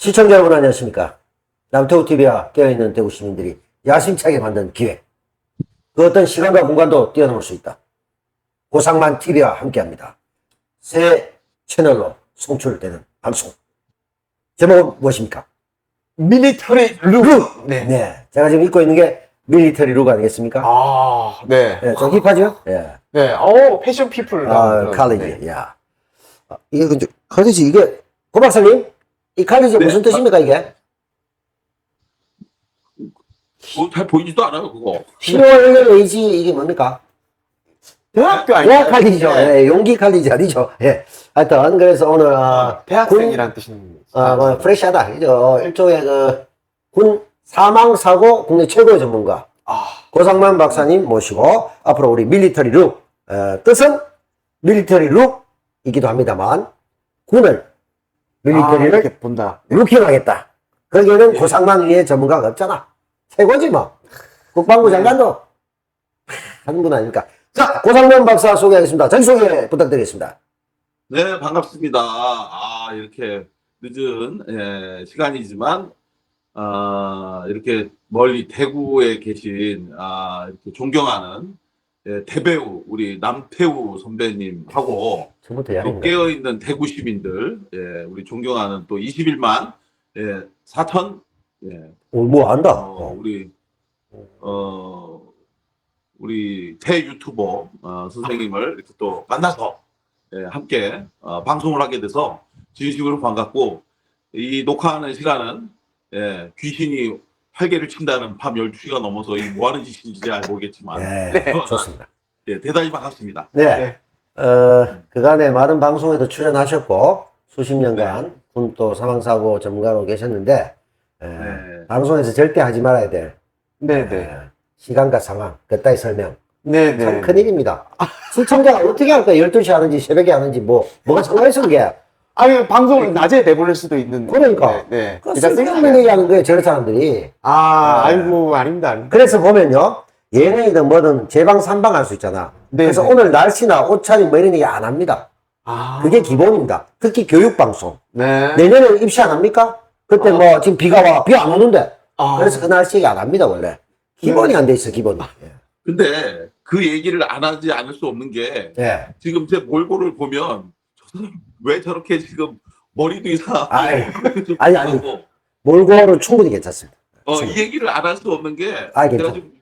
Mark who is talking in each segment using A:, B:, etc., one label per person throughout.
A: 시청자 여러분 안녕하십니까. 남태우TV와 깨어있는 대구 시민들이 야심차게 만든 기획. 그 어떤 시간과 공간도 뛰어넘을 수 있다. 고상만 TV와 함께합니다. 새 채널로 송출되는 방송. 제목은 무엇입니까?
B: 밀리터리 룩.
A: 네. 제가 지금 입고 있는 게 밀리터리 룩 아니겠습니까?
B: 아, 네.
A: 네, 좀 힙하죠? 예.
B: 네. 패션 피플.
A: 칼리지,
B: 네.
A: 야. 이게 근데, 칼리지, 이게, 고 박사님? 이 칼리지 무슨 뜻입니까, 이게?
C: 잘 보이지도 않아요, 그거.
A: 필요의 의지, 이게 뭡니까?
B: 대학교 아니에요?
A: 대학 칼리지죠.
B: 네.
A: 예, 용기 칼리지 아니죠. 예. 하여튼, 그래서 오늘,
B: 대학생이란 뜻입니다.
A: 뭐, 프레시하다. 일종의 군 사망사고 국내 최고의 전문가. 고상만 박사님 모시고, 앞으로 우리 밀리터리 룩, 뜻은 밀리터리 룩이기도 합니다만, 군을, 밀리터리를
B: 이렇게 본다.
A: 루킹하겠다. 거기에는 고상만 위에 전문가가 없잖아. 최고지 뭐. 국방부 장관도 하는 분 아닙니까? 자, 고상만 박사 소개하겠습니다. 자기소개 부탁드리겠습니다.
C: 네, 반갑습니다. 이렇게 늦은 시간이지만 이렇게 멀리 대구에 계신 이렇게 존경하는 대배우 우리 남태우 선배님하고
A: 처음부터
C: 또
A: 야인가?
C: 깨어있는 대구 시민들, 우리 존경하는 또 21만 4천
A: 뭐 안다.
C: 우리 대 유튜버 선생님을 이렇게 또 만나서 함께 방송을 하게 돼서 진심으로 반갑고, 이 녹화하는 시간은 귀신이 활개를 친다는 밤 12시가 넘어서 이 뭐 하는 짓인지 잘 모르겠지만
A: 좋습니다.
C: 대단히 반갑습니다.
A: 네. 그간에 많은 방송에도 출연하셨고, 수십 년간 군 또 사망사고 전문가로 계셨는데, 방송에서 절대 하지 말아야 될, 시간과 상황, 그따위 설명. 참 큰일입니다. 시청자가 어떻게 할까? 12시 하는지 새벽에 하는지 뭐가 상관있어, 그게.
B: 아니, 방송을 낮에 내보낼 수도 있는.
A: 그러니까.
B: 네.
A: 그 쓸데없는 얘기 하는 거예요, 저런 사람들이.
B: 아이고, 아닙니다.
A: 그래서 보면요, 예능이든 뭐든 제방, 삼방 할 수 있잖아. 그래서 오늘 날씨나 옷차림 뭐 이런 얘기 안 합니다. 그게 기본입니다. 특히 교육방송. 내년에 입시 안 합니까? 그때 뭐 지금 비가 와, 비 안 오는데. 그래서 그 날씨 얘기 안 합니다, 원래. 기본이 안 돼 있어, 기본이.
C: 근데 그 얘기를 안 하지 않을 수 없는 게, 지금 제 몰골을 보면 저 사람 왜 저렇게 지금 머리도 이상하고
A: 아니. 몰골은 충분히 괜찮습니다.
C: 이 얘기를 안 할 수 없는 게,
A: 괜찮아.
C: 내가 좀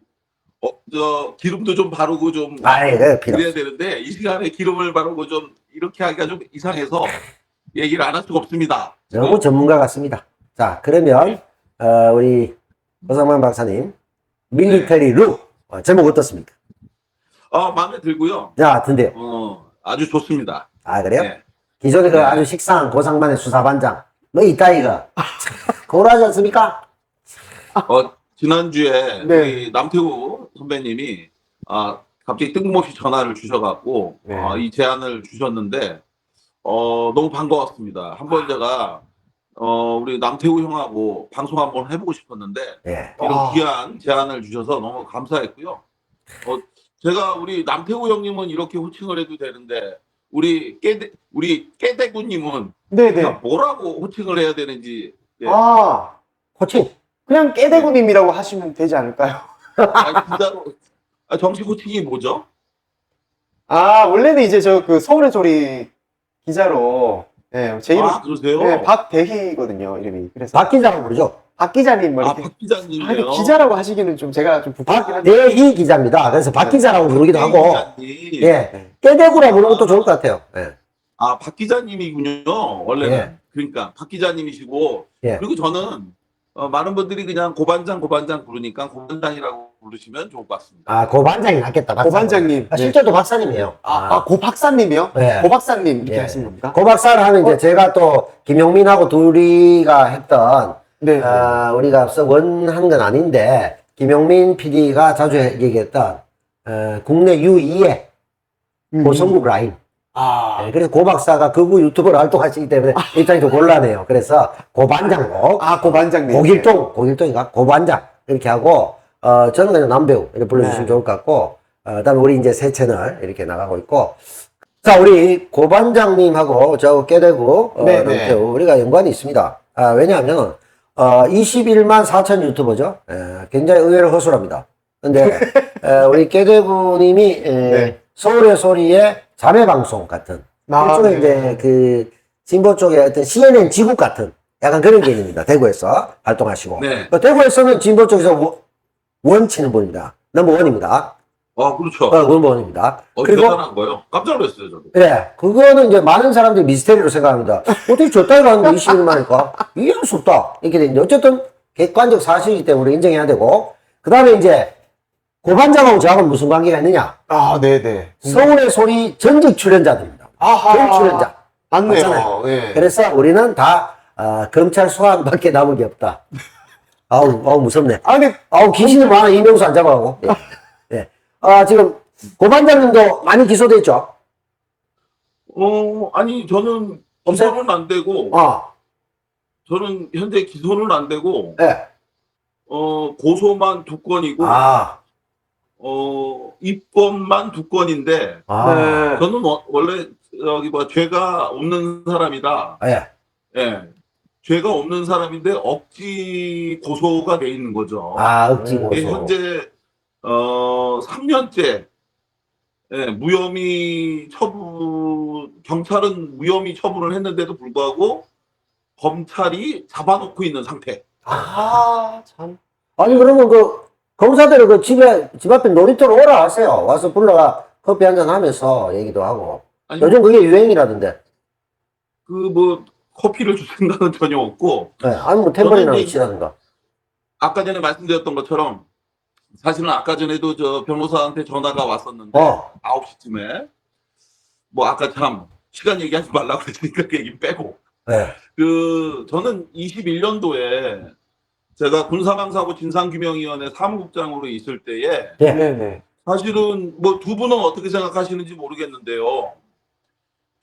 C: 기름도 좀 바르고 좀
A: 필요
C: 그래야 되는데, 이 시간에 기름을 바르고 좀 이렇게 하기가 좀 이상해서 얘기를 안 할 수가 없습니다.
A: 너무 전문가 같습니다. 자, 그러면 우리 고상만 박사님 밀리터리 룩 제목 어떻습니까?
C: 마음에 들고요.
A: 자, 든데요.
C: 아주 좋습니다.
A: 그래요?
C: 네.
A: 기존에 그 아주 식상한 고상만의 수사반장 뭐 이따위가 고라지 않습니까?
C: 지난주에 우리 남태우 선배님이 갑자기 뜬금없이 전화를 주셔갖고 이 제안을 주셨는데 너무 반가웠습니다. 한번 제가 우리 남태우 형하고 방송 한번 해보고 싶었는데 이런 귀한 제안을 주셔서 너무 감사했고요. 제가 우리 남태우 형님은 이렇게 호칭을 해도 되는데 우리 깨대구님은 뭐라고 호칭을 해야 되는지.
A: 호칭
B: 그냥 깨대구님이라고 하시면 되지 않을까요?
C: 진짜로 정식 호칭이 뭐죠?
B: 원래는 이제 그 서울의 조리 기자로, 제 이름,
C: 그러세요?
B: 박대희거든요, 이름이. 그래서.
A: 박 기자라고 부르죠.
B: 박 기자님, 뭐 이렇게.
C: 박 기자님이요.
B: 기자라고 하시기는 좀 제가 좀 부끄럽긴 한데.
A: 박대희 기자입니다. 그래서 박 기자라고 부르기도 하고, 깨대구라 부르는 것도 좋을 것 같아요.
C: 박 기자님이군요, 원래는. 그러니까, 박 기자님이시고, 그리고 저는, 많은 분들이 그냥 고반장 부르니까 고반장이라고 부르시면 좋을 것 같습니다.
A: 고반장이 낫겠다.
B: 고반장님.
A: 실제로 박사님이에요.
B: 고박사님이요? 고박사님 이렇게 하시는 겁니까?
A: 고박사를 하면 이제 제가 또 김용민하고 둘이가 했던 우리가 원한 건 아닌데 김용민 PD가 자주 얘기했던 국내 유이의 고성국 라인. 그래서 고 박사가 극우 유튜버로 활동하시기 때문에 입장이 좀 곤란해요. 그래서 고반장고.
B: 고반장님.
A: 고길동인가? 고반장. 이렇게 하고, 저는 그냥 남배우. 이렇게 불러주시면 좋을 것 같고, 그다음에 우리 이제 새 채널 이렇게 나가고 있고. 자, 우리 고반장님하고 저 깨대구, 우리가 연관이 있습니다. 왜냐하면 21만 4천 유튜버죠. 굉장히 의외로 허술합니다. 근데 우리 깨대부님이
B: 네.
A: 서울의 소리의 자매 방송 같은 일종의
B: 네.
A: 이제 그 진보 쪽의 어떤 CNN 지국 같은 약간 그런 개념입니다. 대구에서 활동하시고
C: 네.
A: 대구에서는 진보 쪽에서 원 치는 분입니다. 넘버 원입니다.
C: 그렇죠.
A: 넘버 원입니다. 그리고
C: 대단한 거요. 깜짝 놀랐어요, 저도.
A: 네, 그거는 이제 많은 사람들이 미스테리로 생각합니다. 어떻게 저따위 가는데 21만이니까 이해할 수 없다. 이렇게 되는데 어쨌든 객관적 사실이기 때문에 인정해야 되고 그 다음에 이제 고반장하고 저하고는 무슨 관계가 있느냐?
B: 네네.
A: 서울의 소리 전직 출연자들입니다. 전 출연자.
B: 맞네요.
A: 맞잖아요.
B: 네.
A: 그래서 우리는 다 검찰 소환밖에 남은 게 없다. 아우 무섭네.
B: 근데
A: 귀신이 많아. 이명수 안 잡아가고. 예. 지금 고반장님도 많이 기소됐죠?
C: 아니, 저는
A: 없어요?
C: 기소는 안 되고, 저는 현재 기소는 안 되고,
A: 예.
C: 고소만 2건이고, 입건만 2건인데,
B: 네.
C: 저는 원래, 죄가 없는 사람이다.
A: 예.
C: 예. 죄가 없는 사람인데, 억지 고소가 돼 있는 거죠.
A: 억지
C: 예,
A: 고소.
C: 현재, 3년째, 예, 무혐의 경찰은 무혐의 처분을 했는데도 불구하고 검찰이 잡아놓고 있는 상태.
B: 참.
A: 아니, 그러면 검사들은 집 앞에 놀이터로 오라 하세요. 와서 불러가 커피 한잔 하면서 얘기도 하고.
C: 아니,
A: 요즘 그게 유행이라던데.
C: 커피를 줄 생각은 전혀 없고.
A: 네, 아니, 템버리나
C: 저는
A: 치라든가.
C: 아까 전에 말씀드렸던 것처럼, 사실은 아까 전에도 저 변호사한테 전화가 왔었는데, 9시쯤에. 아까 참, 시간 얘기하지 말라고 그랬으니까 그 얘기 빼고.
A: 네.
C: 저는 21년도에 제가 군사망사고 진상규명위원회 사무국장으로 있을 때에,
B: 네네.
C: 사실은 두 분은 어떻게 생각하시는지 모르겠는데요.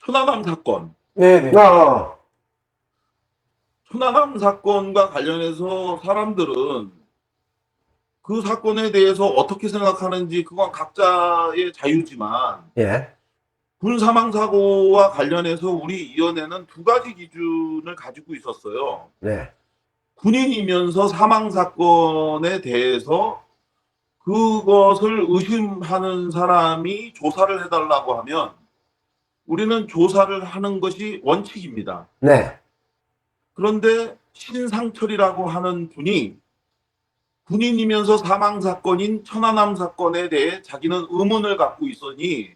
C: 천안함 사건.
B: 네네.
C: 천안함 사건과 관련해서 사람들은 그 사건에 대해서 어떻게 생각하는지 그건 각자의 자유지만
A: 예.
C: 군사망사고와 관련해서 우리 위원회는 2가지 기준을 가지고 있었어요.
A: 네.
C: 군인이면서 사망사건에 대해서 그것을 의심하는 사람이 조사를 해달라고 하면 우리는 조사를 하는 것이 원칙입니다.
A: 네.
C: 그런데 신상철이라고 하는 분이 군인이면서 사망사건인 천안함 사건에 대해 자기는 의문을 갖고 있으니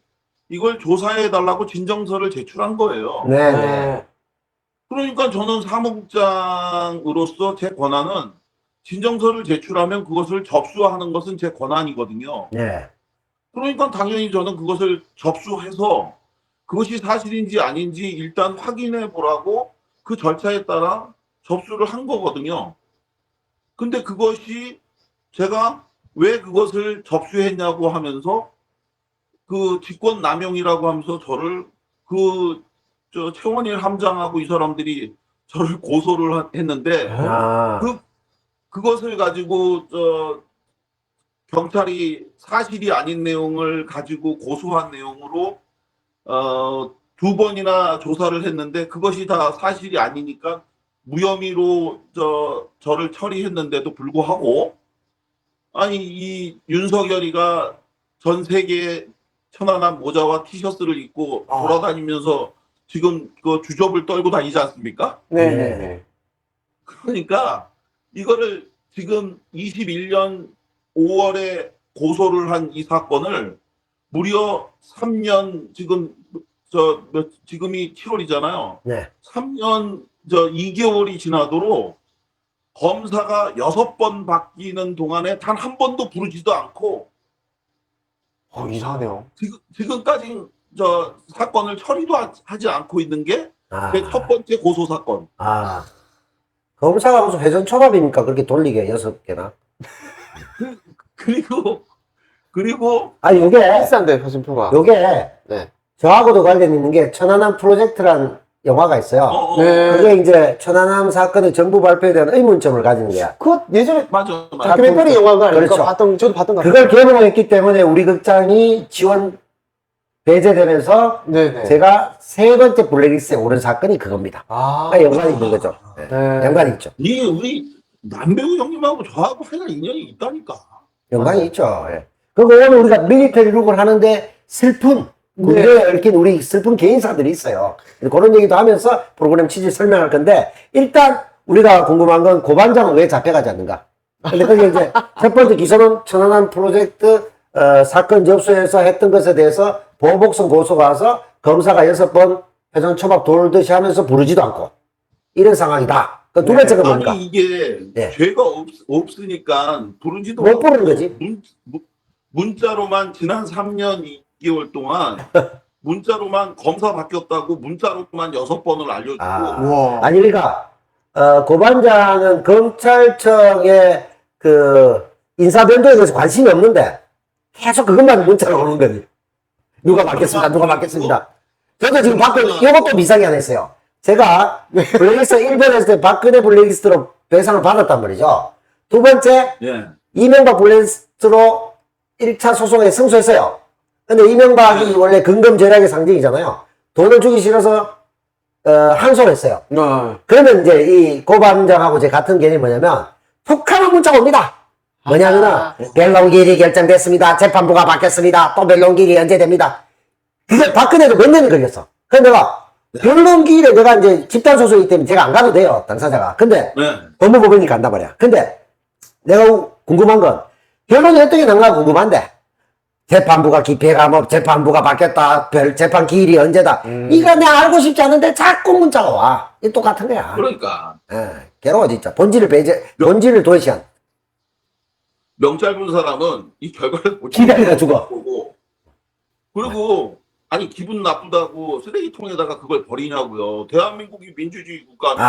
C: 이걸 조사해달라고 진정서를 제출한 거예요.
A: 네.
C: 그러니까 저는 사무국장으로서 제 권한은 진정서를 제출하면 그것을 접수하는 것은 제 권한이거든요.
A: 네.
C: 그러니까 당연히 저는 그것을 접수해서 그것이 사실인지 아닌지 일단 확인해 보라고 그 절차에 따라 접수를 한 거거든요. 근데 그것이 제가 왜 그것을 접수했냐고 하면서 그 직권 남용이라고 하면서 저를 최원일 함장하고 이 사람들이 저를 고소를 했는데 그것을 가지고 경찰이 사실이 아닌 내용을 가지고 고소한 내용으로 2번이나 조사를 했는데 그것이 다 사실이 아니니까 무혐의로 저를 처리했는데도 불구하고 아니 이 윤석열이가 전 세계에 천안함 모자와 티셔츠를 입고 돌아다니면서 지금 그 주접을 떨고 다니지 않습니까?
B: 네네네.
C: 그러니까 이거를 지금 21년 5월에 고소를 한 이 사건을 무려 3년 지금이 7월이잖아요.
A: 네.
C: 3년 2개월이 지나도록 검사가 6번 바뀌는 동안에 단 한 번도 부르지도 않고
B: 이상하네요.
C: 지금까지 사건을 처리도 하지 않고 있는 게 제 첫 번째 고소 사건.
A: 검사가 무슨 회전 초밥입니까? 그렇게 돌리게 6개나.
C: 그리고
A: 아니, 요게
B: 비싼데, 표준표가.
A: 네. 저하고도 관련 있는 게 천안함 프로젝트란 영화가 있어요.
B: 네.
A: 그게 이제 천안함 사건의 정부 발표에 대한 의문점을 가진 거야.
B: 그거 예전에
C: 맞아.
B: 다큐멘터리 영화가 아닐까?
A: 그렇죠.
B: 저도 봤던 것 같아요.
A: 그걸 개봉했기 때문에 우리 극장이 지원 배제되면서
B: 네네.
A: 제가 세 번째 블랙리스트에 오른 사건이 그겁니다.
B: 아,
A: 연관이 있는 거죠. 네.
B: 네.
A: 연관이 있죠.
C: 이게 우리 남배우 형님하고 저하고 하여간 인연이 있다니까.
A: 연관이
B: 맞아요.
A: 있죠. 예. 그리고 오늘 우리가 밀리터리 룩을 하는데 슬픈, 군대에 얽힌 우리 슬픈 개인사들이 있어요. 그런 얘기도 하면서 프로그램 취지 설명할 건데, 일단 우리가 궁금한 건 고반장은 왜 잡혀가지 않는가? 근데 그게 이제 첫 번째 기소는 천안함 프로젝트 사건 접수해서 했던 것에 대해서 보복성 고소가 와서 검사가 6번 회전 초밥 돌듯이 하면서 부르지도 않고 이런 상황이다. 그 두 번째가 뭡니까?
C: 아니 이게
A: 네.
C: 죄가 없으니까 부르지도
A: 못 부르는 거지.
C: 문자로만 지난 3년 2개월 동안 문자로만 검사 바뀌었다고 문자로만 6번을 알려주고
B: 우와.
A: 아니, 그러니까, 고반장은 검찰청의 그 인사변동에 대해서 관심이 없는데 계속 그것만 문자로 오는 거지. 누가 맡겠습니다. 누가 맡겠습니다. 저도 지금 이것도 미상이 안 했어요. 제가 블랙리스트 1번 했을 때 박근혜 블랙리스트로 배상을 받았단 말이죠. 두 번째,
C: 예. 이명박
A: 이명박 블랙리스트로 1차 소송에 승소했어요. 근데 이명박이 원래 근검 절약의 상징이잖아요. 돈을 주기 싫어서 항소를 했어요. 그러면 이제 이 고반장하고 제 같은 개념이 뭐냐면 툭 하면 문자가 옵니다. 뭐냐면은 변론기일이 결정됐습니다. 재판부가 바뀌었습니다. 또 변론기일이 언제됩니다. 그게 박근혜도 몇 년이 걸렸어. 그래서 내가 변론기일에 내가 이제 집단소송이기 때문에 제가 안 가도 돼요. 당사자가. 근데
C: 네.
A: 법무법인이 간단 말이야. 근데 내가 궁금한 건 변론이 어떻게 난가 궁금한데 재판부가 기피해가면 재판부가 바뀌었다. 재판 기일이 언제다. 이거 내가 알고 싶지 않은데 자꾸 문자가 와. 이 똑같은 거야.
C: 그러니까
A: 예, 괴로워 진짜. 본질을 도외시한.
C: 명 짧은 사람은 이 결과를 못
A: 기다리다 죽어.
C: 보고 그리고 아니 기분 나쁘다고 쓰레기통에다가 그걸 버리냐고요. 대한민국이 민주주의 국가인데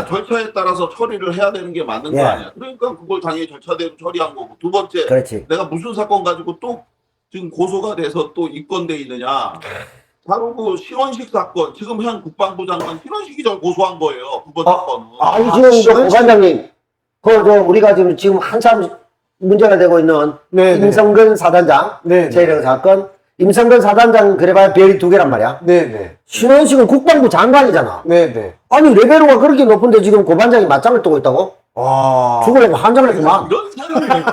C: 절차에 따라서 처리를 해야 되는 게 맞는
A: 예.
C: 거 아니야. 그러니까 그걸 당연히 절차대로 처리한 거고. 두 번째,
A: 그렇지.
C: 내가 무슨 사건 가지고 또 지금 고소가 돼서 또 입건돼 있느냐. 바로 그 신원식 사건, 지금 현 국방부 장관 신원식이 절 고소한 거예요. 두 번째 건은.
A: 아니, 지금 고반장님, 우리가 지금 한참 문제가 되고 있는 임성근 사단장, 재령 사건, 임성근 사단장 그래봐야 별이 2개란 말이야.
B: 네네.
A: 신원식은 국방부 장관이잖아.
B: 네네.
A: 아니, 레벨로가 그렇게 높은데 지금 고반장이 맞짱을 뜨고 있다고?
B: 와.
A: 죽으려고 한장을 했구만.
C: 이런 사람이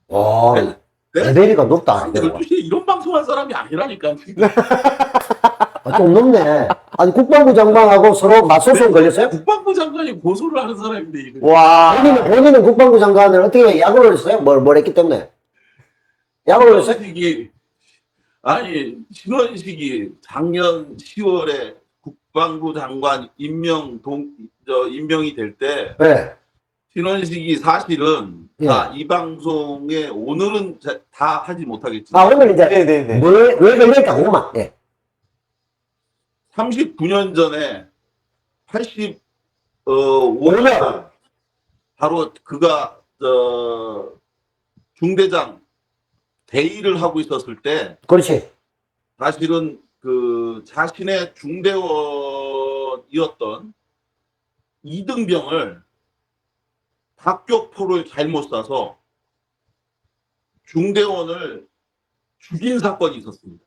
A: 와,
C: 네?
A: 레벨이가 높다. 레벨이.
C: 12시에 이런 방송한 사람이 아니라니까.
A: 좀 높네. 아니, 국방부 장관하고 서로 맞소송 걸렸어요?
C: 국방부 장관이 고소를 하는 사람인데 이거.
B: 와.
A: 본인은 국방부 장관을 어떻게 약을 올렸어요? 뭘 했기 때문에? 약을 올렸어요?
C: 신원식이 작년 10월에 국방부 장관 임명이 될 때
A: 네.
C: 신원식이 사실은
A: 예.
C: 이 방송에 오늘은 다 하지 못하겠지만
A: 오늘 이제
B: 네네네.
A: 왜 걸렸다 그만. 예.
C: 39년 전에 85년 바로 그가 중대장 대위를 하고 있었을 때
A: 그렇지.
C: 사실은 그 자신의 중대원이었던 이등병을 박격포를 잘못 쏴서 중대원을 죽인 사건이 있었습니다.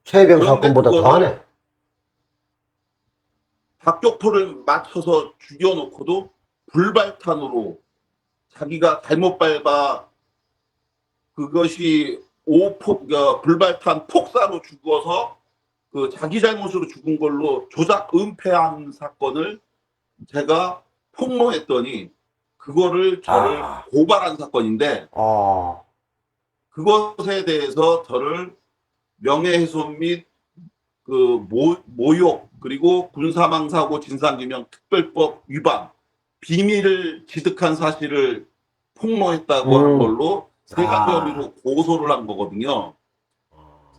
A: 최병
C: 그런데
A: 사건보다 더하네.
C: 박격포를 맞춰서 죽여놓고도 불발탄으로 자기가 잘못 밟아 그것이 불발탄 폭사로 죽어서 그 자기 잘못으로 죽은 걸로 조작 은폐한 사건을 제가 폭로했더니 그거를 저를 고발한 사건인데 그것에 대해서 저를 명예훼손 및 그 모욕 그리고 군사망사고 진상규명 특별법 위반 비밀을 지득한 사실을 폭로했다고 한 걸로 세 가지 혐의로 고소를 한 거거든요.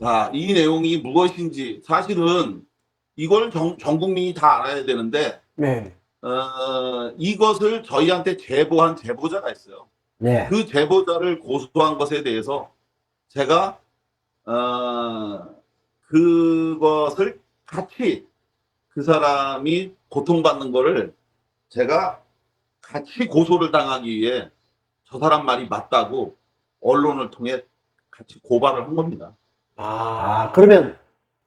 C: 자, 이 내용이 무엇인지 사실은 이걸 전 국민이 다 알아야 되는데 이것을 저희한테 제보한 제보자가 있어요.
A: 네.
C: 그 제보자를 고소한 것에 대해서 제가 그것을 같이 그 사람이 고통받는 거를 제가 같이 고소를 당하기 위해 저 사람 말이 맞다고 언론을 통해 같이 고발을 한 겁니다.
A: 그러면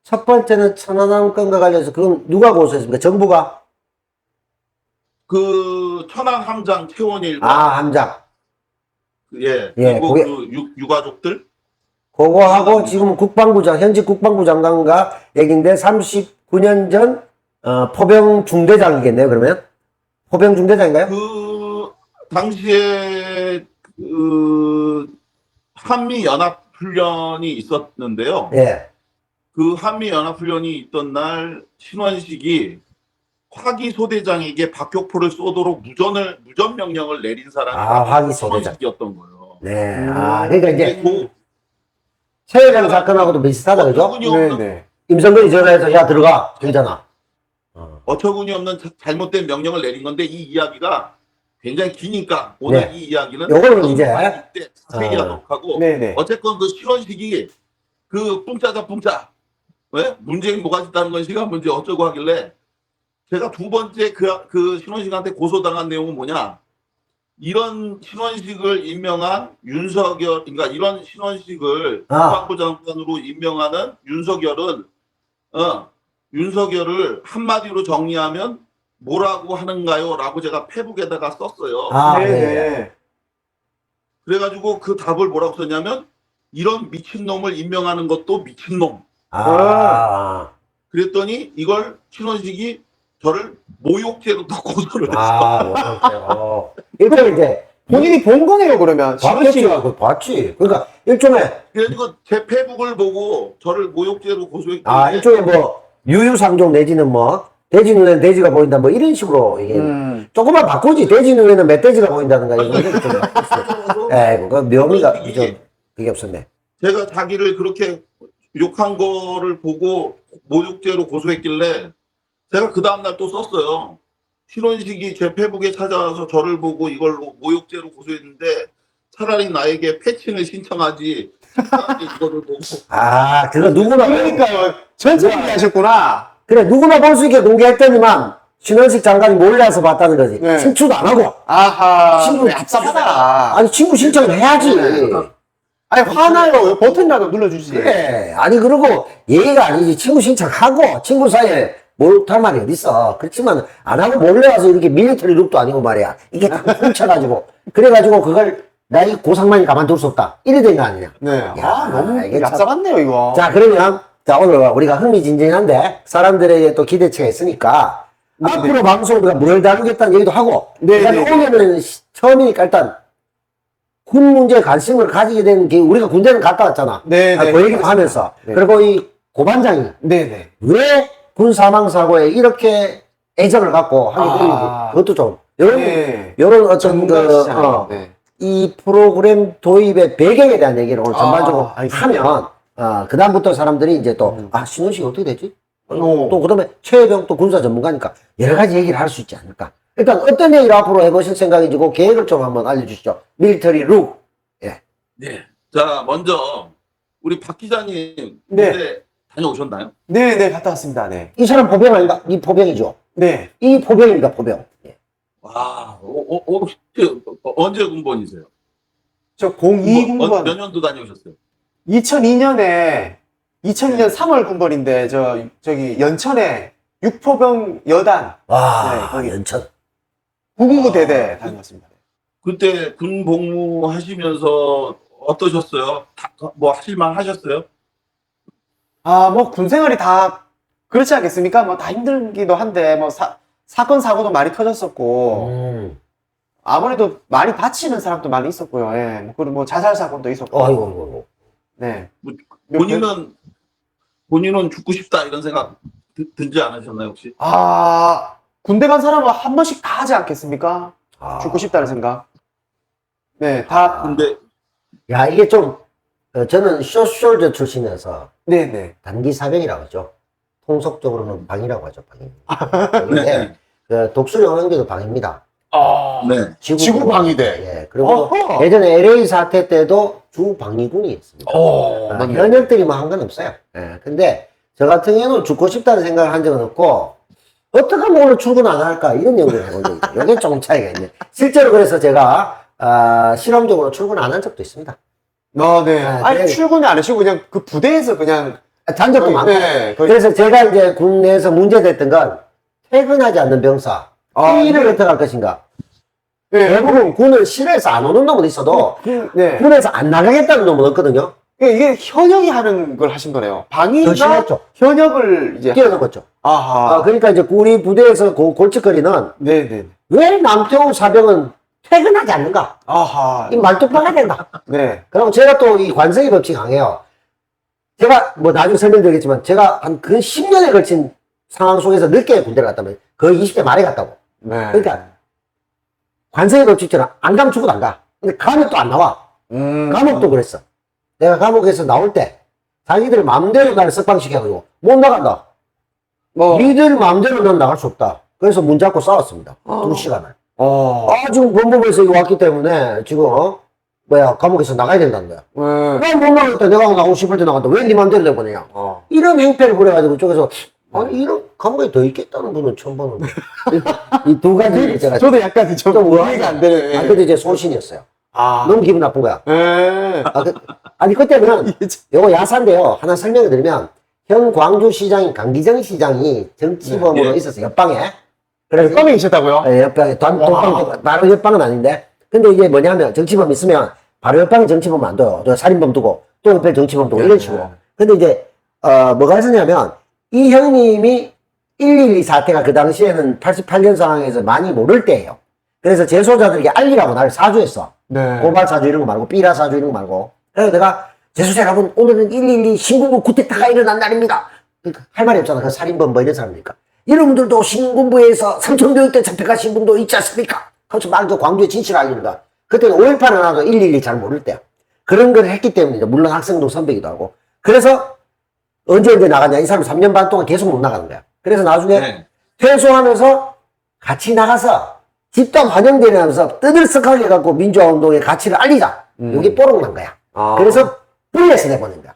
A: 첫 번째는 천안함 건과 관련해서 그럼 누가 고소했습니까? 정부가?
C: 그 천안 함장 최원일과
A: 함장.
C: 예,
A: 예,
C: 그리고
A: 그게-
C: 그 유가족들
A: 그거하고 지금 현직 국방부 장관과 얘기인데 39년 전 포병 중대장이겠네요, 그러면? 포병 중대장인가요?
C: 그 당시에 그 한미 연합 훈련이 있었는데요.
A: 예.
C: 그 한미 연합 훈련이 있던 날 신원식이 화기 소대장에게 박격포를 쏘도록 무전 명령을 내린 사람이
A: 화기 소대장.
C: 신원식이었던 거예요.
A: 네. 그러니까 이제
C: 근데
A: 최회장 사건하고도 비슷하다, 그죠?
C: 어처구니 없는,
B: 네네.
A: 임성근이 전화해서 야 들어가 그러잖아.
C: 어처구니 없는 잘못된 명령을 내린 건데 이 이야기가 굉장히 기니까 오늘
A: 네.
C: 이 이야기는
A: 요거는 이제
C: 때 자세히 하도록 하고
B: 네네.
C: 어쨌건 그 신원식이 그 뿡짜 왜 문재인 뭐가 있다는 건 시간 문제 어쩌고 하길래 제가 두 번째 그 신원식한테 고소당한 내용은 뭐냐, 이런 신원식을 임명한 윤석열, 그러니까 이런 신원식을 국방부 장관으로 임명하는 윤석열을 한마디로 정리하면 뭐라고 하는가요? 라고 제가 페북에다가 썼어요.
B: 네네.
C: 그래가지고 그 답을 뭐라고 썼냐면 이런 미친놈을 임명하는 것도 미친놈. 그랬더니 이걸 신원식이 저를 모욕죄로 또 고소를 했어.
A: 일단 이제
B: 본인이 본 거네요, 그러면.
A: 봤겠지. 봤지. 그러니까 일종의
C: 그래가지고 제 페북을 보고 저를 모욕죄로 고소했기 때문에
A: 일종의 뭐 유유상종 내지는 뭐 돼지 눈에는 돼지가 보인다 뭐 이런 식으로 이게 조금만 바꾸지. 돼지 눈에는 멧돼지가 보인다든가 이런 게 좀 있어. 그 묘미가 좀 그게 없었네.
C: 제가 자기를 그렇게 욕한 거를 보고 모욕죄로 고소했길래 제가 그 다음날 또 썼어요. 신원식이 제 페북에 찾아와서 저를 보고 이걸로 모욕죄로 고소했는데 차라리 나에게 패칭을 신청하지 이거를 보고
A: 그거 누구나
B: 그러니까요. 전체 얘기하셨구나.
A: 그래 누구나 볼 수 있게 공개했더니만 신원식 장관이 몰라서 봤다는 거지.
B: 네.
A: 친추도 안 하고.
B: 친구
A: 친구
B: 얍삽하다.
A: 아니 친구 신청을 해야지.
B: 아니, 화나요. 버튼이라도 눌러주지.
A: 그래. 그리고 예의가 아니지. 친구 신청하고 친구 사이에 못할 말이 어딨어. 그렇지만 안 하고 몰래 와서 이렇게 밀리터리 룩도 아니고 말이야. 이게 다 훔쳐가지고 그래가지고 그걸 나이 고상만이 가만둘 수 없다. 이래 된 거 아니냐.
B: 네. 너무
A: 이게 참-
B: 얍삽한데요, 이거.
A: 자, 그러면, 오늘 우리가 흥미진진한데, 사람들에게 또 기대치가 있으니까, 앞으로 방송 우리가 뭘 다루겠다는 얘기도 하고, 일단 오늘은 처음이니까 일단, 군 문제에 관심을 가지게 된 게, 우리가 군대는 갔다 왔잖아.
B: 네네.
A: 그 얘기도 하면서.
B: 네.
A: 그리고 이 고반장이,
B: 네네.
A: 왜 군 사망사고에 이렇게 애정을 갖고 하게 되는지, 그것도 좀, 요런 어떤
B: 전문가시잖아요.
A: 이 프로그램 도입의 배경에 대한 얘기를 오늘 전반적으로
B: 알겠습니다.
A: 하면, 그다음부터 사람들이 이제 또, 신원식이 어떻게 되지? 또, 그 다음에 최혜병 또 군사 전문가니까 여러 가지 얘기를 할 수 있지 않을까. 일단 어떤 얘기를 앞으로 해보실 생각인지 그 계획을 좀 한번 알려주시죠. 밀리터리 룩. 예.
C: 네. 자, 먼저 우리 박 기자님
B: 네.
C: 군대 다녀오셨나요?
B: 네네, 갔다 왔습니다. 네.
A: 이 사람 포병 아닌가? 이 포병이죠.
B: 네.
A: 이 포병입니다, 포병. 예.
C: 와, 혹시 언제 군번이세요?
B: 저 02군번.
C: 몇 년도 다녀오셨어요?
B: 2002년 3월 군번인데, 저기, 연천에 육포병 여단. 네, 거기.
A: 연천.
B: 999 대대 다녀왔습니다.
C: 그때 군 복무하시면서 어떠셨어요? 뭐 하실만 하셨어요?
B: 뭐, 군 생활이 다, 그렇지 않겠습니까? 뭐, 다 힘들기도 한데, 뭐, 사건, 사고도 많이 터졌었고, 아무래도 많이 다치는 사람도 많이 있었고요. 예. 그리고 뭐, 자살 사건도 있었고.
A: 아이고.
B: 네.
C: 본인은 죽고 싶다 이런 생각 들지 않으셨나요, 혹시?
B: 군대 간 사람은 한 번씩 다 하지 않겠습니까? 죽고 싶다는 생각. 네, 다.
C: 근데
A: 야, 이게 좀, 저는 숏숄저 출신이어서,
B: 네네.
A: 단기 사병이라고 하죠. 통속적으로는 방이라고 하죠, 방이.
C: 네.
A: 그 독수령 연계도 방입니다.
C: 네.
B: 지구방위대.
A: 예. 그리고 예전에 LA 사태 때도 주방위군이 있습니다. 현역들이 뭐 한 건 없어요. 예. 근데 저 같은 경우는 죽고 싶다는 생각을 한 적은 없고, 어떻게 하면 오늘 출근 안 할까? 이런 연구를 해본 적이 있어요. 이게 조금 차이가 있네. 실제로 그래서 제가, 실험적으로 출근 안 한 적도 있습니다.
B: 네. 아니,
A: 네.
B: 출근을 안 하시고 그냥 그 부대에서 그냥.
A: 잔 적도 많고.
B: 네. 거의.
A: 그래서 제가 이제 국내에서 문제됐던 건 퇴근하지 않는 병사. 이 일을 어떻게 할 것인가.
B: 네.
A: 대부분 군을 실에서 안 오는 놈은 있어도
B: 네.
A: 군에서 안 나가겠다는 놈은 없거든요.
B: 이게 현역이 하는 걸 하신 거네요.
A: 더
B: 방위가
A: 심했죠.
B: 현역을 이제.
A: 뛰어넘었죠.
B: 아하.
A: 그러니까 이제 우리 부대에서 골칫거리는
B: 네네.
A: 왜 남태우 사병은 퇴근하지 않는가?
B: 아하.
A: 이 말뚝박아야 된다.
B: 네.
A: 그리고 제가 또 이 관성의 법칙 강해요. 제가 뭐 나중에 설명드리겠지만 제가 한 근 10년에 걸친 상황 속에서 늦게 군대를 갔다면 거의 20대 말에 갔다고.
B: 네.
A: 그러니까 관성의 법칙처럼 안 가면 죽어도 안 가. 근데 가면 또 안 나와. 감옥도 그랬어. 내가 감옥에서 나올 때 자기들 마음대로 나를 석방시켜가지고 못 나간다. 니들 마음대로 넌 나갈 수 없다. 그래서 문 잡고 싸웠습니다. 2시간을. 지금 법무부에서 이거 왔기 때문에 지금 감옥에서 나가야 된다는 거야. 못 나가겠다. 내가 나가고 싶을 때 나간다. 왜 네 맘대로 내보내냐. 이런 행패를 부려가지고 쪽에서 이런 감옥에 더 있겠다는 분은 처음 보는 거야. 이 두 가지를 제가
B: 저도 약간 좀 이해가 안 되네.
A: 근데 이제 소신이었어요. 너무 기분 나쁜 거야.
B: 네.
A: 아니 그때는 요거 야사인데요. 하나 설명을 드리면 현 광주시장인 강기정 시장이 정치범으로 있었어요. 옆방에. 그래서
B: 껌이 계셨다고요?
A: 옆방에 바로 옆방은 아닌데. 근데 이게 뭐냐면 정치범 있으면 바로 옆방에 정치범 안 둬요. 또 살인범 두고 또 옆에 정치범 두고 이런 식으로. 근데 이제 뭐가 있었냐면 이 형님이 112 사태가 그 당시에는 88년 상황에서 많이 모를 때예요. 그래서 재소자들에게 알리라고 나를 사주했어.
B: 네.
A: 고발 사주 이런 거 말고 삐라 사주 이런 거 말고. 그래서 내가 재소자 여러분 오늘은 112 신군부 쿠데타가 일어난 날입니다. 그러니까 할 말이 없잖아. 그 살인범 뭐 이런 사람이니까. 여러분들도 신군부에서 삼천교육 때 잡혀가신 분도 있지 않습니까? 그래서 막 광주에 진실을 알립니다. 그때는 5.18은 나도 112 잘 모를 때야. 그런 걸 했기 때문이죠. 물론 학생도 선배기도 하고. 그래서 언제 나가냐. 이 사람 3년 반 동안 계속 못 나가는 거야. 그래서 나중에 퇴소하면서 같이 나가서 집단 환영되면서 떠들썩하게 해갖고 민주화운동의 가치를 알리자. 이게 뽀록 난 거야. 그래서 불려서 내보낸 거야.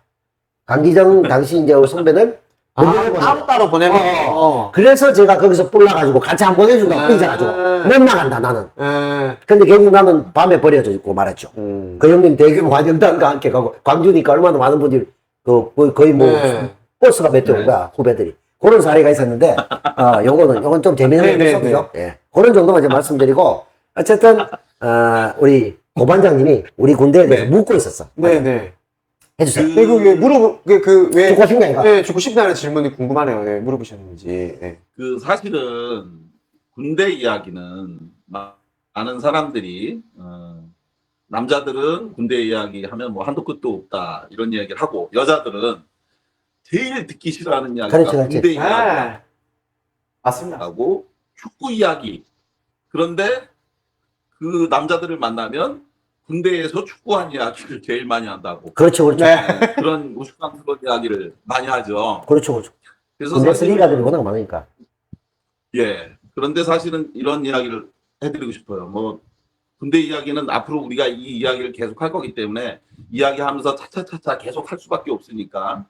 A: 강기정 당시 이제 선배는
B: 따로 보내고.
A: 그래서 제가 거기서 뿔나가지고 같이 안 보내준다고 삐져가지고 못 나간다 나는. 근데 결국 나는 밤에 버려져 있고 말했죠. 그 형님 대규모 환영단과 함께 가고 광주니까 얼마나 많은 분들이 거의 뭐 버스가 몇 대 온 거야 후배들이. 그런 사례가 있었는데 요건 좀 재미있는 에피소드죠. 예. 그런 정도만 이제 말씀드리고 어쨌든 우리 고반장님이 우리 군대에 대해서 묻고 있었어.
B: 네네.
A: 해주세요.
B: 왜
A: 죽고 싶냐니까.
B: 네, 죽고 싶다는 질문이 궁금하네요. 네, 물어보셨는지. 네.
C: 사실은 군대 이야기는 많은 사람들이 남자들은 군대 이야기 하면 뭐 한도 끝도 없다 이런 이야기를 하고 여자들은 제일 듣기 싫어하는 이야기가
A: 그렇지.
C: 군대 이야기
B: 맞습니다.
C: 하고 축구 이야기. 그런데 그 남자들을 만나면 군대에서 축구한 이야기를 제일 많이 한다고.
A: 그렇죠.
C: 그런 우스꽝스러운 이야기를 많이 하죠.
A: 그렇죠.
C: 그래서
A: 군대
C: 사실은
A: 쓰리가들이 워낙 많으니까.
C: 그런데 사실은 이런 이야기를 해드리고 싶어요. 뭐 군대 이야기는 앞으로 우리가 이 이야기를 계속 할 거기 때문에 이야기하면서 차차차차 계속 할 수밖에 없으니까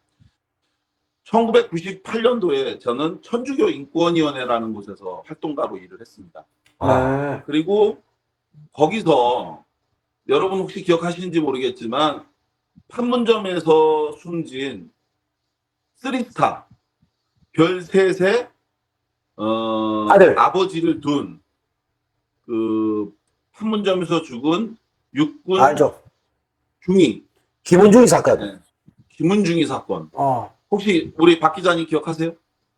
C: 1998년도에 저는 천주교 인권위원회라는 곳에서 활동가로 일을 했습니다. 그리고 거기서 여러분 혹시 기억하시는지 모르겠지만 판문점에서 숨진 3스타 별 셋의
A: 아들.
C: 아버지를 둔 그 판문점에서 죽은 육군
A: 알죠.
C: 중위
A: 김은중이 사건.
C: 김은중이 사건. 혹시 우리 박 기자님 기억하세요?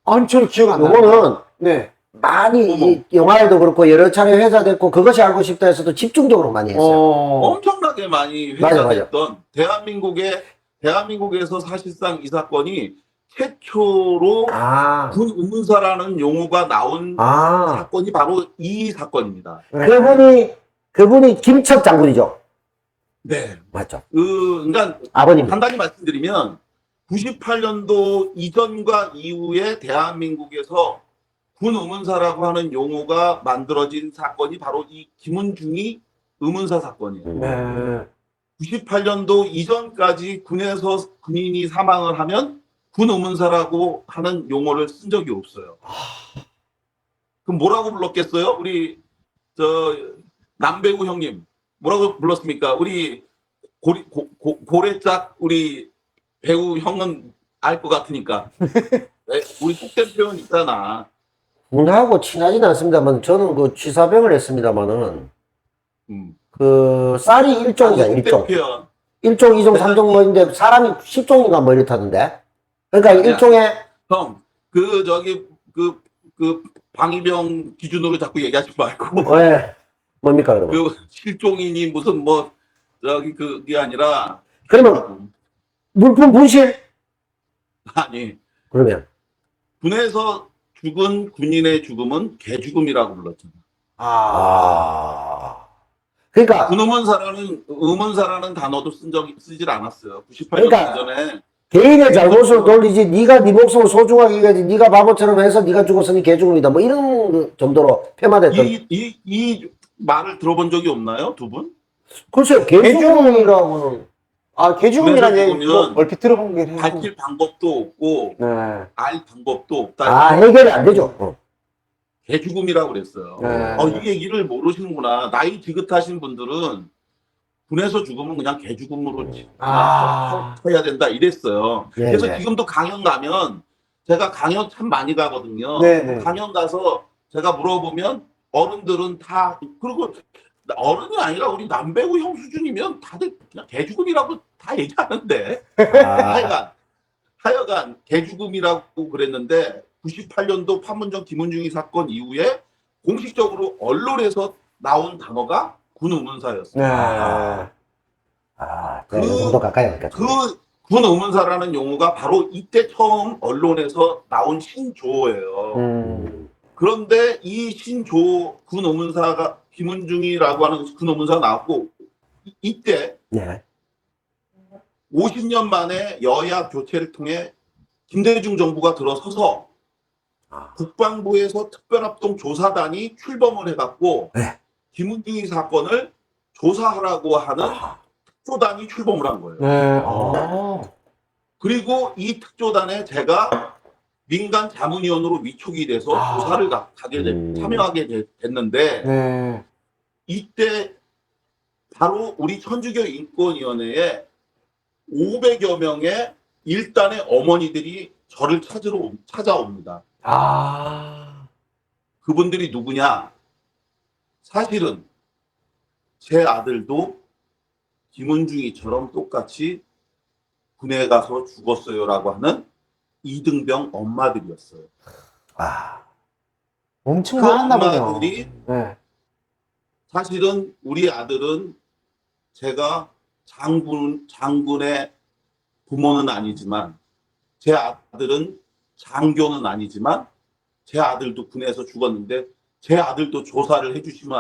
B: 아니 저는 기억 안 나요.
A: 요거는
B: 네.
A: 많이 이 영화에도 그렇고 여러 차례 회자됐고 그것이 알고 싶다 해서도 집중적으로 많이 했어요.
C: 엄청나게 많이
A: 맞아.
C: 회자됐던 대한민국에서 사실상 이 사건이 최초로 군 의문사라는 용어가 나온 사건이 바로 이 사건입니다.
A: 그분이 김첩 장군이죠.
C: 네.
A: 맞죠.
C: 그러니까
A: 아버님.
C: 간단히 말씀드리면 98년도 이전과 이후에 대한민국에서 군 의문사라고 하는 용어가 만들어진 사건이 바로 이 김은중이 의문사 사건이에요. 98년도 이전까지 군에서 군인이 사망을 하면 군 의문사라고 하는 용어를 쓴 적이 없어요. 그럼 뭐라고 불렀겠어요? 우리 남배우 형님 뭐라고 불렀습니까? 우리 고래짝 우리 배우 형은 알 것 같으니까. 왜? 우리 속된 표현 있잖아.
A: 군하고 친하지는 않습니다만 저는 그 취사병을 했습니다만은 그 쌀이 일종이잖아.
C: 속된
A: 일종.
C: 표현.
A: 1종, 2종, 3종 뭐인데 사람이 10종인가 뭐 이렇다던데. 그러니까
C: 아니야.
A: 일종의
C: 형, 그 방위병 기준으로 자꾸 얘기하지 말고.
A: 왜 뭡니까 그러면?
C: 그 실종이니 무슨 뭐 저기 그게 아니라
A: 그러면 물품 분실?
C: 아니
A: 그러면
C: 군에서 죽은 군인의 죽음은 개죽음이라고 불렀잖아.
A: 그러니까
C: 의문사라는 단어도 쓰질 않았어요. 98년
A: 그러니까
C: 이전에
A: 개인의 잘못을 돌리지 네가 네 목숨을 소중하게 여겨야지 네가 바보처럼 해서 네가 죽었으니 개죽음이다 뭐 이런 정도로 폄하됐던.
C: 이 말을 들어본 적이 없나요, 두 분?
A: 글쎄요, 개죽음이라고는
B: 개죽음이라는
C: 군에서
B: 얘기
C: 죽으면
B: 얼핏 들어본 게 해요.
C: 밝힐 방법도 없고
B: 네.
C: 알 방법도 없다.
A: 해결이 안 되죠.
C: 개죽음이라고 그랬어요.
B: 네.
C: 이 얘기를 모르시는구나. 나이 지긋하신 분들은 군에서 죽으면 그냥 개죽음으로 쳐야 된다 이랬어요.
A: 네,
C: 그래서
A: 네.
C: 지금도 강연 가면 제가 강연 참 많이 가거든요.
B: 네, 네.
C: 강연 가서 제가 물어보면 어른들은 다 그리고 어른이 아니라 우리 남배우 형 수준이면 다들 그냥 개죽음이라고 다 얘기하는데 하여간 개죽음이라고 그랬는데 98년도 판문점 김은중이 사건 이후에 공식적으로 언론에서 나온 단어가 군의문사였어요.
A: 그 정도 가까이 하니까.
C: 군 의문사라는 용어가 바로 이때 처음 언론에서 나온 신조어예요. 그런데 이 신조어 군 의문사가 김은중이라고 하는 군 의문사가 나왔고 이때
A: 네.
C: 50년 만에 여야 교체를 통해 김대중 정부가 들어서서 국방부에서 특별합동 조사단이 출범을 해갖고
A: 네.
C: 김은중이 사건을 조사하라고 하는 특조단이 출범을 한 거예요.
B: 네.
C: 그리고 이 특조단에 제가 민간 자문위원으로 위촉이 돼서 조사를 참여하게 됐는데
B: 네.
C: 이때 바로 우리 천주교 인권위원회에 500여 명의 일단의 어머니들이 저를 찾아옵니다. 그분들이 누구냐? 사실은 제 아들도 김은중이처럼 똑같이 군에 가서 죽었어요라고 하는 이등병 엄마들이었어요.
B: 엄청
C: 그
B: 많았나 보네요.
C: 엄마들이
B: 네.
C: 사실은 우리 아들은 제가 장군의 부모는 아니지만 제 아들은 장교는 아니지만 제 아들도 군에서 죽었는데 제 아들도 조사를 해주시면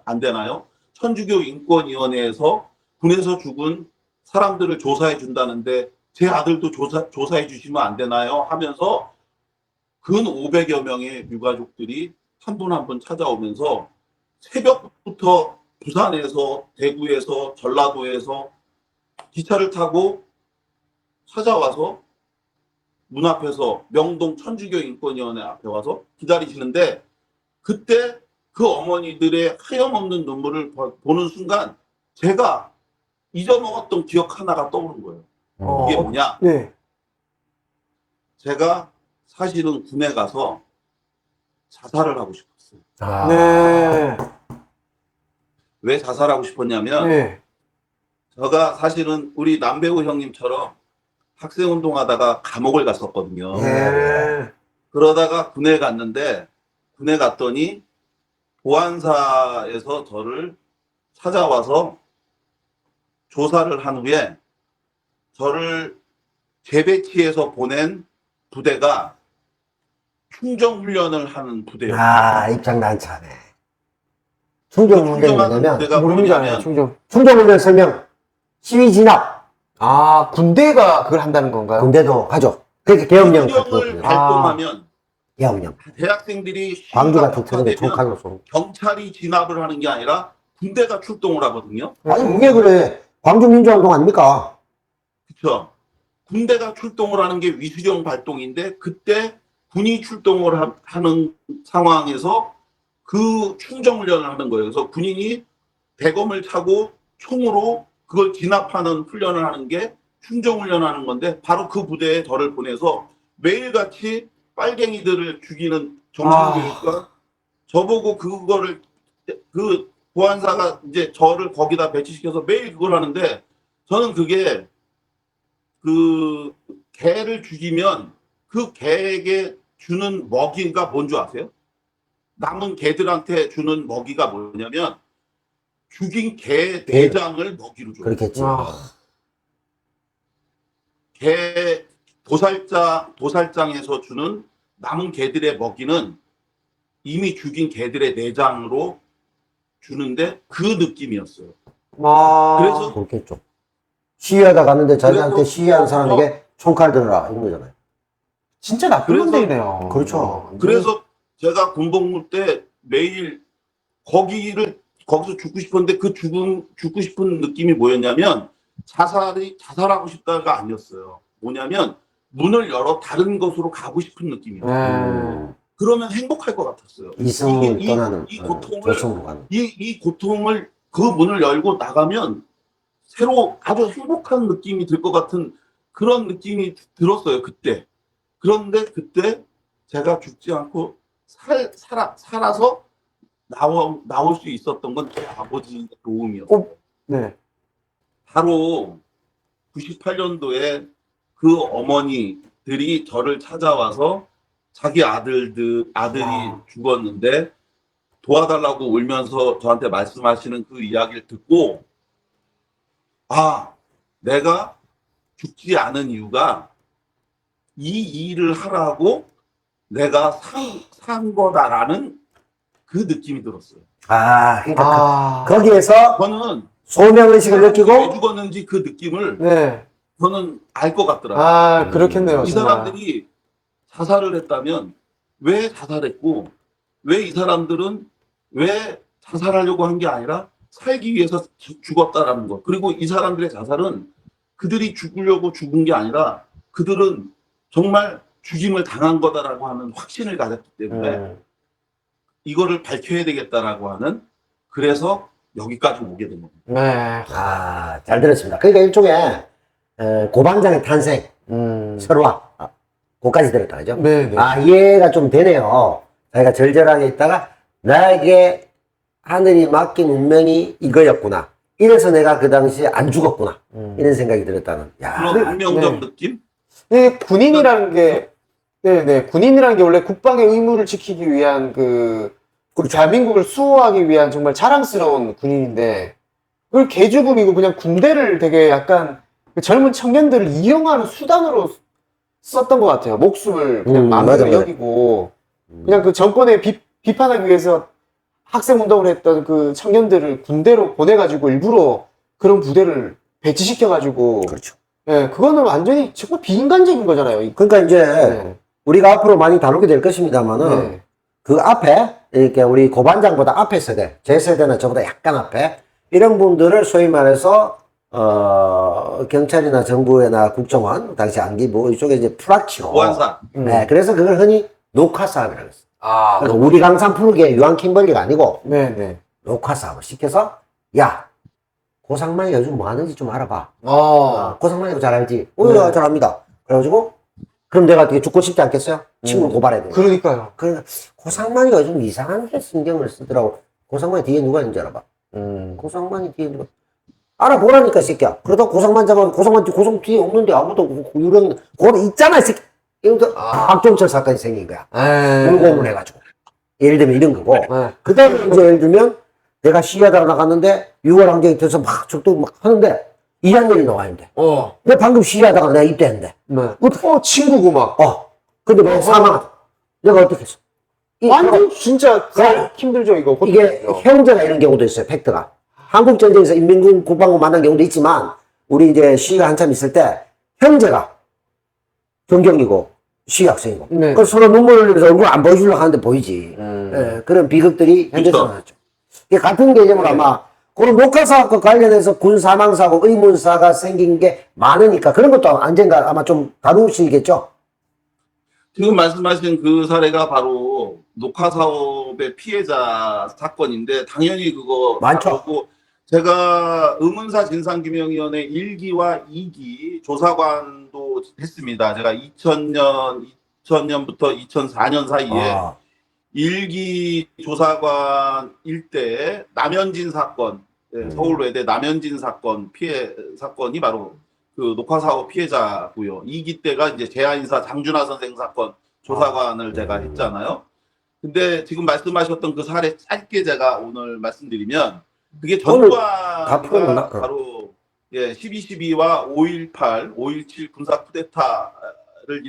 C: 안 되나요? 천주교 인권위원회에서 군에서 죽은 사람들을 조사해 준다는데 제 아들도 조사해 주시면 안 되나요? 하면서 근 500여 명의 유가족들이 한 분 한 분 찾아오면서 새벽부터 부산에서 대구에서 전라도에서 기차를 타고 찾아와서 문 앞에서 명동 천주교 인권위원회 앞에 와서 기다리시는데 그때 그 어머니들의 하염없는 눈물을 보는 순간 제가 잊어먹었던 기억 하나가 떠오른 거예요. 이게 뭐냐?
B: 네.
C: 제가 사실은 군에 가서 자살을 하고 싶었어요.
B: 네.
C: 왜 자살하고 싶었냐면
B: 네.
C: 제가 사실은 우리 남배우 형님처럼 학생운동하다가 감옥을 갔었거든요.
B: 네.
C: 그러다가 군에 갔는데 군에 갔더니 보안사에서 저를 찾아와서 조사를 한 후에 저를 재배치해서 보낸 부대가 충정훈련을 하는 부대예요.
A: 입장 난처하네. 충정훈련이 뭐냐면,
C: 부대가
B: 모릅니다.
C: 뭐냐면
B: 충정.
A: 충정훈련 설명, 시위 진압,
B: 군대가 그걸 한다는 건가요?
A: 군대도 하죠. 그렇게 계엄령 같은
C: 수령을
A: 거.
C: 발동하면
A: 계엄령.
C: 대학생들이
A: 광주
C: 시위가
A: 같은 틀에
C: 폭파되면
A: 총칼로 쏘는.
C: 경찰이 진압을 하는 게 아니라 군대가 출동을 하거든요.
A: 아니, 그게 그래. 광주 민주화운동 아닙니까?
C: 그렇죠. 군대가 출동을 하는 게 위수령 발동인데 그때 군이 출동을 하는 상황에서 그 충정훈련을 하는 거예요. 그래서 군인이 대검을 차고 총으로 그걸 진압하는 훈련을 하는 게 충정훈련하는 건데 바로 그 부대에 저를 보내서 매일같이 빨갱이들을 죽이는 정신교육과 저보고 그거를 그 보안사가 이제 저를 거기다 배치시켜서 매일 그걸 하는데 저는 그게 그 개를 죽이면 그 개에게 주는 먹이가 뭔 줄 아세요? 남은 개들한테 주는 먹이가 뭐냐면 죽인 개 내장을 먹이로 줘요.
A: 그렇겠지.
C: 개 도살장에서 주는 남은 개들의 먹이는 이미 죽인 개들의 내장으로 주는데 그 느낌이었어요. 그래서
A: 그렇겠죠. 시위하다 갔는데 자기한테
C: 그래서
A: 시위한 사람에게 총칼 들어라 이런 거잖아요.
B: 진짜 나쁜
C: 그래서-
B: 놈들이네요.
A: 그렇죠.
C: 그래서 제가 군복무 때 매일 거기서 죽고 싶었는데 그 죽고 싶은 느낌이 뭐였냐면 자살하고 싶다가 아니었어요. 뭐냐면 문을 열어 다른 곳으로 가고 싶은 느낌이었어요. 그러면 행복할 것 같았어요.
A: 이승을 떠나는
C: 이 고통을
A: 저승으로 가는.
C: 이 고통을 그 문을 열고 나가면 새로 아주 행복한 느낌이 들 것 같은 그런 느낌이 들었어요. 그때. 그런데 그때 제가 죽지 않고 살아서 나올 수 있었던 건 제 아버지의 도움이었어요.
B: 네.
C: 바로 98년도에 그 어머니들이 저를 찾아와서 자기 아들이 죽었는데 도와달라고 울면서 저한테 말씀하시는 그 이야기를 듣고 내가 죽지 않은 이유가 이 일을 하라고 내가 산 거다라는 그 느낌이 들었어요.
A: 그러니까 거기에서
C: 저는
A: 소명의식을
C: 왜
A: 느끼고
C: 죽었는지 그 느낌을
B: 네.
C: 저는 알 것 같더라고요.
B: 그렇겠네요.
C: 이
B: 진짜.
C: 사람들이 자살을 했다면 왜 자살했고 왜 이 사람들은 왜 자살하려고 한 게 아니라 살기 위해서 죽었다라는 것. 그리고 이 사람들의 자살은 그들이 죽으려고 죽은 게 아니라 그들은 정말 죽임을 당한 거다라고 하는 확신을 가졌기 때문에 이거를 밝혀야 되겠다라고 하는 그래서 여기까지 오게 된 겁니다.
B: 네.
A: 잘 들었습니다. 그러니까 일종의 고반장의 탄생, 설화, 그까지 들었다, 그죠?
B: 네.
A: 이해가 좀 되네요. 자기가 절절하게 있다가 나에게 하늘이 맡긴 운명이 이거였구나. 이래서 내가 그 당시에 안 죽었구나. 이런 생각이 들었다는.
C: 그런 운명적 느낌?
B: 네, 군인이라는 게, 군인이라는 게 원래 국방의 의무를 지키기 위한 대한민국을 수호하기 위한 정말 자랑스러운 군인인데, 그걸 개죽음이고 그냥 군대를 되게 약간 그 젊은 청년들을 이용하는 수단으로 썼던 것 같아요. 목숨을 그냥 마음대로
A: 맞아.
B: 여기고, 그냥 그 정권에 비판하기 위해서 학생운동을 했던 그 청년들을 군대로 보내가지고 일부러 그런 부대를 배치시켜가지고,
A: 그렇죠.
B: 예, 그거는 완전히 정말 비인간적인 거잖아요.
A: 그러니까 이제 우리가 앞으로 많이 다루게 될 것입니다만은 그 앞에 이렇게 우리 고반장보다 앞에 세대, 제 세대나 저보다 약간 앞에 이런 분들을 소위 말해서 경찰이나 정부나 국정원, 당시 안기부 이쪽에 이제 프락치로
C: 보안사.
A: 네, 그래서 그걸 흔히 녹화 사업이라고 했어요. 그러니까 우리 강산 푸르기의 유한 킴벌리가 아니고 녹화 사업을 시켜서 고상만이 요즘 뭐 하는지 좀 알아봐. 고상만이도 잘 알지? 잘 압니다. 그래가지고 그럼 내가 어떻게 죽고 싶지 않겠어요? 친구를 고발해야 돼.
B: 그러니까요.
A: 그러니까 고상만이가 요즘 이상하게 신경을 쓰더라고. 고상만이 뒤에 누가 있는지 알아봐. 고상만이 뒤에 누가 알아보라니까 이 새끼야. 그러다 고상만 잡아서 고상 뒤에 없는데 아무도 유령 그거 있잖아 이 새끼. 이러면서 박종철 사건이 생긴 거야. 공공을 해가지고. 예를 들면 이런 거고. 그 다음에 이제 예를 들면 내가 시위하다가 나갔는데 6월 항쟁이 돼서 막 적도 막 하는데 2학년이 나와 있는데. 내가 방금 시위하다가 내가 입대했는데.
B: 친구고 막.
A: 근데 뭐 사망하다. 내가 어떻게 했어?
B: 완전 진짜 힘들죠, 이거.
A: 이게 형제가 이런 경우도 있어요, 팩트가. 한국전쟁에서 인민군 국방부 만난 경우도 있지만, 우리 이제 시위가 한참 있을 때, 형제가 전경이고, 시위 학생이고. 그래서 서로 눈물을 흘리면서 얼굴 안 보여주려고 하는데 보이지. 그런 비극들이 현재서 나왔죠. 이게 같은 개념으로 아마, 그런 녹화사업과 관련해서 군 사망사고, 의문사가 생긴 게 많으니까, 그런 것도 언젠가 아마 좀 다루시겠죠?
C: 지금 말씀하신 그 사례가 바로 녹화 사업의 피해자 사건인데 당연히 그거
A: 많죠.
C: 다루고 제가 의문사 진상규명위원회 1기와 2기 조사관도 했습니다. 제가 2000년부터 2004년 사이에
A: 아,
C: 1기 조사관일 때 남현진 사건, 서울외대 남현진 사건 피해 사건이 바로 그 녹화사고 피해자고요. 2기 때가 이제 제야인사 장준하 선생 사건 조사관을 제가 했잖아요. 근데 지금 말씀하셨던 그 사례 짧게 제가 오늘 말씀드리면 그게
A: 다 풀었나?
C: 전두환이가 바로 12.12와 5.18, 5.17 군사 쿠데타를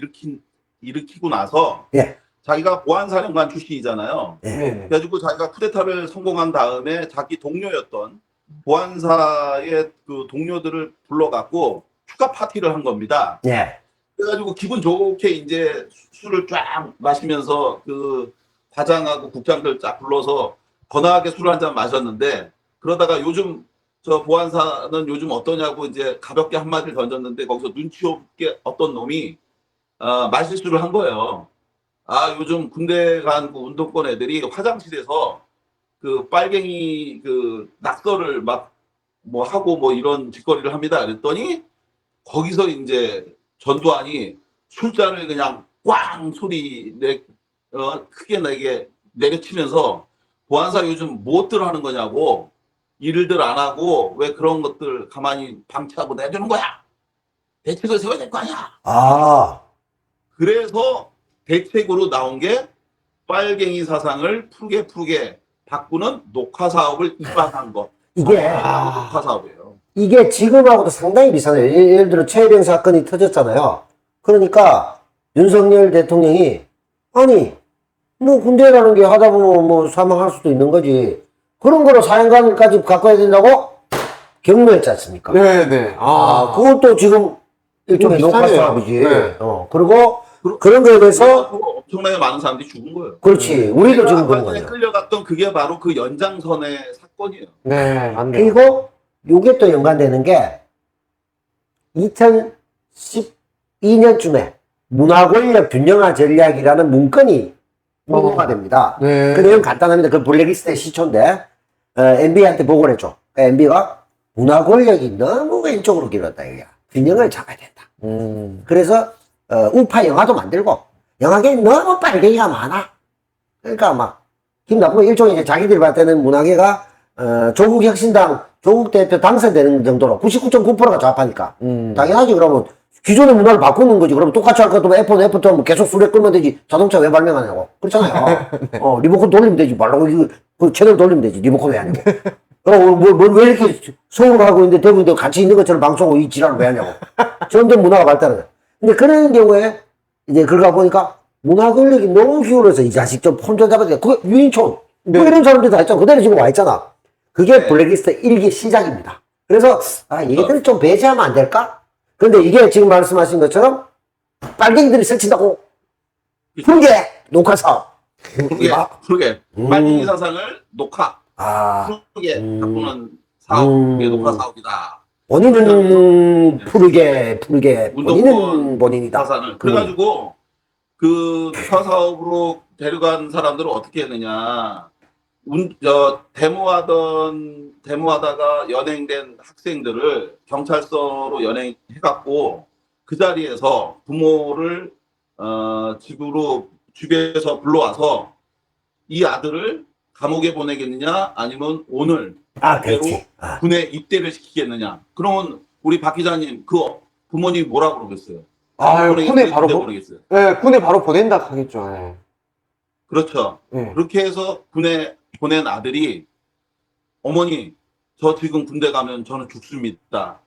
C: 일으키고 나서
A: 예.
C: 자기가 보안사령관 출신이잖아요.
A: 예.
B: 네네.
C: 그래가지고 자기가 쿠데타를 성공한 다음에 자기 동료였던 보안사의 그 동료들을 불러갖고 축하 파티를 한 겁니다.
A: 예.
C: 그래가지고 기분 좋게 이제 술을 쫙 마시면서 그 과장하고 국장들 쫙 불러서 건하게 술을 한 잔 마셨는데 그러다가 요즘 저 보안사는 요즘 어떠냐고 이제 가볍게 한마디를 던졌는데 거기서 눈치 없게 어떤 놈이 말실수를 한 거예요. 아, 요즘 군대 간 그 운동권 애들이 화장실에서 그 빨갱이 그 낙서를 막 뭐 하고 뭐 이런 짓거리를 합니다. 그랬더니 거기서 이제 전두환이 술잔을 그냥 꽝 소리 크게 내게 내려치면서 보안사 요즘 무엇들 하는 거냐고 일들 안 하고 왜 그런 것들 가만히 방치하고 내주는 거야? 대책을 세워야 될 거 아니야?
A: 아,
C: 그래서 대책으로 나온 게 빨갱이 사상을 푸르게 바꾸는 녹화 사업을 입안한 것.
A: 이게,
C: 녹화 사업이에요.
A: 이게 지금하고도 상당히 비슷해요. 예를 들어 최혜령 사건이 터졌잖아요. 그러니까 윤석열 대통령이 아니 뭐 군대라는 게 하다 보면 뭐 사망할 수도 있는 거지. 그런 거로 사형감까지 갖고 야 된다고 격려했지 않습니까?
B: 네네.
A: 그것도 지금 일종의 녹화
B: 비슷하네요.
A: 사업이지.
B: 네.
A: 그리고 그런 거에 대해서
C: 엄청나게 많은 사람들이 죽은 거예요.
A: 그렇지. 우리도 지금 그런
C: 아까 전에
A: 거예요.
C: 끌려갔던 그게 바로 그 연장선의 사건이에요.
B: 네, 맞네요.
A: 그리고 요게 또 연관되는 게 2012년쯤에 문화권력 균형화 전략이라는 문건이 공모가 됩니다.
B: 네.
A: 그 내용 간단합니다. 그 블랙리스트의 시초인데 MB한테 보고를 해줘. MB가 문화권력이 너무 왼쪽으로 길었다. 이게 균형을 잡아야 된다. 그래서 우파 영화도 만들고 영화계에 너무 빨갱이가 많아. 그러니까 막 기분 나쁘고 일종의 이제 자기들이 봤을 때는 문화계가 조국 혁신당 조국 대표 당선되는 정도로 99.9%가 좌파니까 당연하지. 그러면 기존의 문화를 바꾸는 거지. 그러면 똑같이 할 것 같으면 F1, F2 하면 계속 수레 끌면 되지. 자동차 왜 발명하냐고. 그렇잖아요. 리모컨 돌리면 되지. 말라고 그 채널 돌리면 되지. 리모컨 왜 하냐고. 왜 이렇게 서울 하고 있는데 대부분 같이 있는 것처럼 방송하고 이 지랄을 왜 하냐고. 점점 문화가 발달하는 거야. 근데 그런 경우에 이제 그러다 보니까 문화 권력이 너무 기울어서 이 자식 좀 폰좀 잡아야 돼. 그거 유인촌. 뭐 이런 사람들 다 있잖아. 그대로 지금 와 있잖아. 그게 블랙리스트 1기 시작입니다. 그래서 얘들을 좀 배제하면 안 될까? 근데 이게 지금 말씀하신 것처럼 빨갱이들이 설친다고 푸르게 녹화 사업.
C: 푸르게 빨갱이 사상을 녹화 푸르게 바꾸는 사업이 녹화 사업이다.
A: 본인은 푸르게 본인은 본인이다.
C: 사상을 그래가지고 그 녹화 사업으로 데려간 사람들을 어떻게 했느냐. 데모하다가 연행된 학생들을 경찰서로 연행해갖고 그 자리에서 부모를 집에서 불러와서 이 아들을 감옥에 보내겠느냐 아니면 오늘
A: 그렇지.
C: 군에 입대를 시키겠느냐. 그러면 우리 박 기자님 그 부모님이 뭐라고 그러겠어요?
B: 군에 바로
C: 보내겠어요.
B: 네, 군에 바로 보낸다 하겠죠. 네.
C: 그렇죠.
B: 네.
C: 그렇게 해서 군에 보낸 아들이 어머니 저 지금 군대 가면 저는 죽습니다.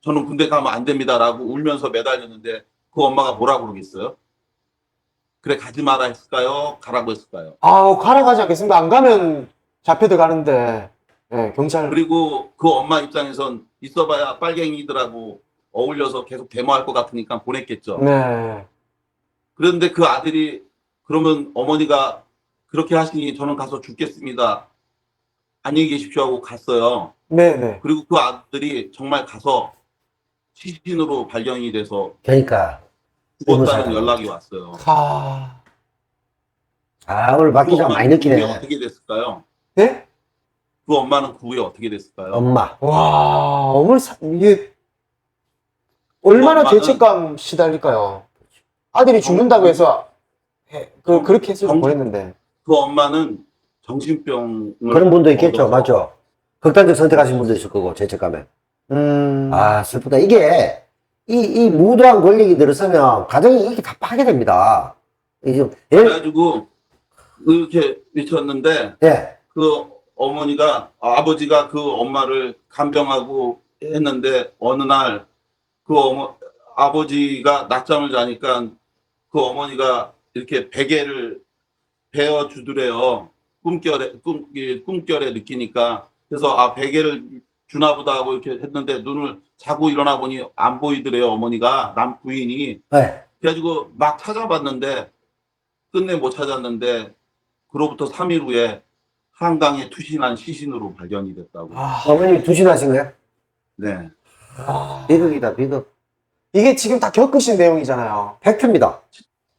C: 저는 군대 가면 안 됩니다라고 울면서 매달렸는데 그 엄마가 뭐라고 그러겠어요? 그래 가지 마라 했을까요? 가라고 했을까요?
B: 가라 가지 않겠습니다. 안 가면 잡혀 들어가는데 네, 경찰.
C: 그리고 그 엄마 입장에선 있어봐야 빨갱이들하고 어울려서 계속 데모할 것 같으니까 보냈겠죠.
B: 네.
C: 그런데 그 아들이 그러면 어머니가 그렇게 하시니 저는 가서 죽겠습니다. 안녕히 계십시오 하고 갔어요.
B: 네네.
C: 그리고 그 아들이 정말 가서 시신으로 발견이 돼서
A: 그러니까
C: 죽었다는 연락이 왔어요.
A: 오늘 박 기자 많이 느끼네.
C: 어떻게 됐을까요?
B: 네?
C: 그 엄마는 그 후에 어떻게 됐을까요?
A: 엄마.
B: 와, 어머니, 이게, 얼마나
C: 엄마는-
B: 죄책감 시달릴까요? 아들이 죽는다고 해서, 그렇게 해서 보냈는데.
C: 그 엄마는 정신병을
A: 그런 분도 있겠죠.
C: 얻어서
A: 맞죠. 극단적 선택하신 분도 있을 거고, 죄책감에. 아, 슬프다. 이게, 이 무도한 권력이 들어서면 가정이 이게 다 파괴됩니다. 이제,
C: 그래가지고 이렇게 미쳤는데
A: 예,
C: 그 어머니가 아버지가 그 엄마를 간병하고 했는데 어느 날 그 아버지가 낮잠을 자니까 그 어머니가 이렇게 베개를 베어 주더래요. 꿈결에 느끼니까. 그래서 베개를 주나 보다 하고 이렇게 했는데 눈을 자고 일어나 보니 안 보이더래요. 어머니가, 남 부인이.
A: 예.
C: 그래가지고 막 찾아봤는데 끝내 못 찾았는데 그로부터 3일 후에 한강에 투신한 시신으로 발견이 됐다고.
A: 어머님이 두신하신 거예요?
C: 네.
A: 비극이다, 비극.
B: 이게 지금 다 겪으신 내용이잖아요.
A: 팩트입니다.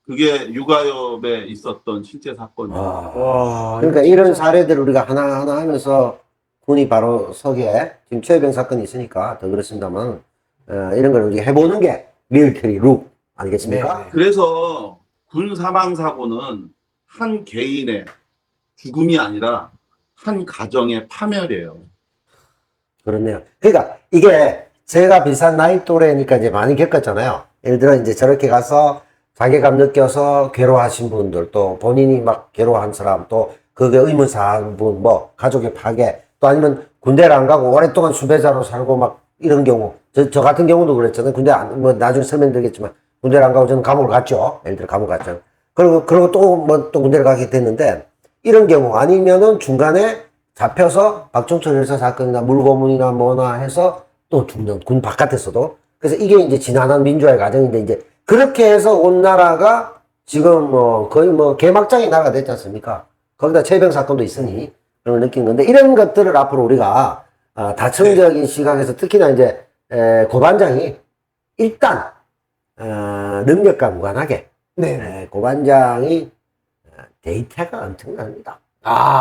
C: 그게 육아협에 있었던 실제 사건이에요.
B: 와,
A: 그러니까
B: 이거
A: 이런
B: 진짜-
A: 사례들을 우리가 하나하나 하면서 군이 바로 서게, 지금 최혜병 사건이 있으니까 더 그렇습니다만, 이런 걸 우리가 해보는 게 밀리터리 룩 아니겠습니까?
B: 네.
C: 그래서 군 사망 사고는 한 개인의 죽음이 아니라 한 가정의 파멸이에요.
A: 그렇네요. 그러니까 이게 제가 비슷한 나이 또래니까 이제 많이 겪었잖아요. 예를 들어 이제 저렇게 가서 자괴감 느껴서 괴로워하신 분들, 또 본인이 막 괴로워한 사람, 또 그게 의문사한 분, 뭐 가족의 파괴, 또 아니면 군대를 안 가고 오랫동안 수배자로 살고 막 이런 경우, 저 같은 경우도 그랬잖아요. 군대 뭐 나중에 설명드리겠지만 군대를 안 가고 저는 감옥을 갔죠. 예를 들어 감옥 갔죠. 그리고 또 뭐 또 군대를 가게 됐는데 이런 경우 아니면은 중간에 잡혀서 박종철 열사 사건이나 물고문이나 뭐나 해서 또 죽는 군 바깥에서도. 그래서 이게 이제 지난한 민주화의 과정인데 이제 그렇게 해서 온 나라가 지금 뭐 거의 뭐 개막장의 나라가 됐지 않습니까? 거기다 최병 사건도 있으니 그런 걸 느낀 건데 이런 것들을 앞으로 우리가 다층적인 시각에서 특히나 이제 고반장이 일단 능력과 무관하게
B: 네.
A: 고반장이 데이터가 엄청납니다.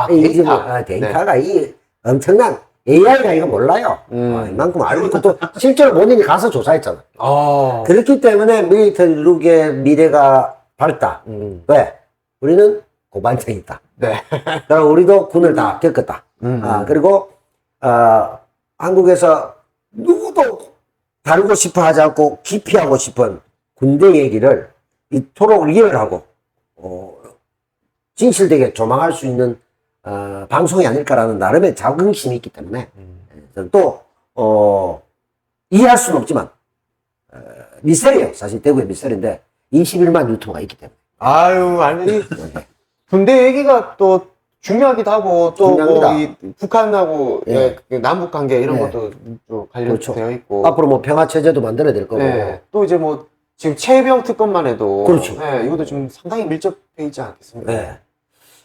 B: 데이터.
A: 데이터가 이 엄청난 AI가 이거 몰라요. 이만큼 알고 있고 또 실제로 본인이 가서 조사했잖아. 그렇기 때문에 밀리터리 룩의 미래가 밝다. 왜? 우리는 고반장이 있다.
B: 네.
A: 그럼 우리도 군을 다 겪었다. 그리고 한국에서 누구도 다루고 싶어 하지 않고 기피하고 싶은 군대 얘기를 이토록 리얼하고 진실되게 조망할 수 있는 방송이 아닐까라는 나름의 자긍심이 있기 때문에 저는 또 이해할 수는 없지만 미셀이에요. 사실 대구의 미셀인데 21만 유튜버가 있기 때문에.
B: 아유, 아니, 군대 얘기가 또 중요하기도 하고, 또
A: 중요합니다.
B: 뭐, 이 북한하고,
A: 예.
B: 그 남북 관계 이런
A: 예.
B: 것도 또 관련되어
A: 그렇죠.
B: 있고.
A: 앞으로 뭐 평화체제도 만들어야 될 거고.
B: 네. 또 이제 뭐, 지금 최병 특검만 해도.
A: 그렇죠.
B: 네, 이것도 좀 상당히 밀접해 있지 않겠습니까?
A: 네.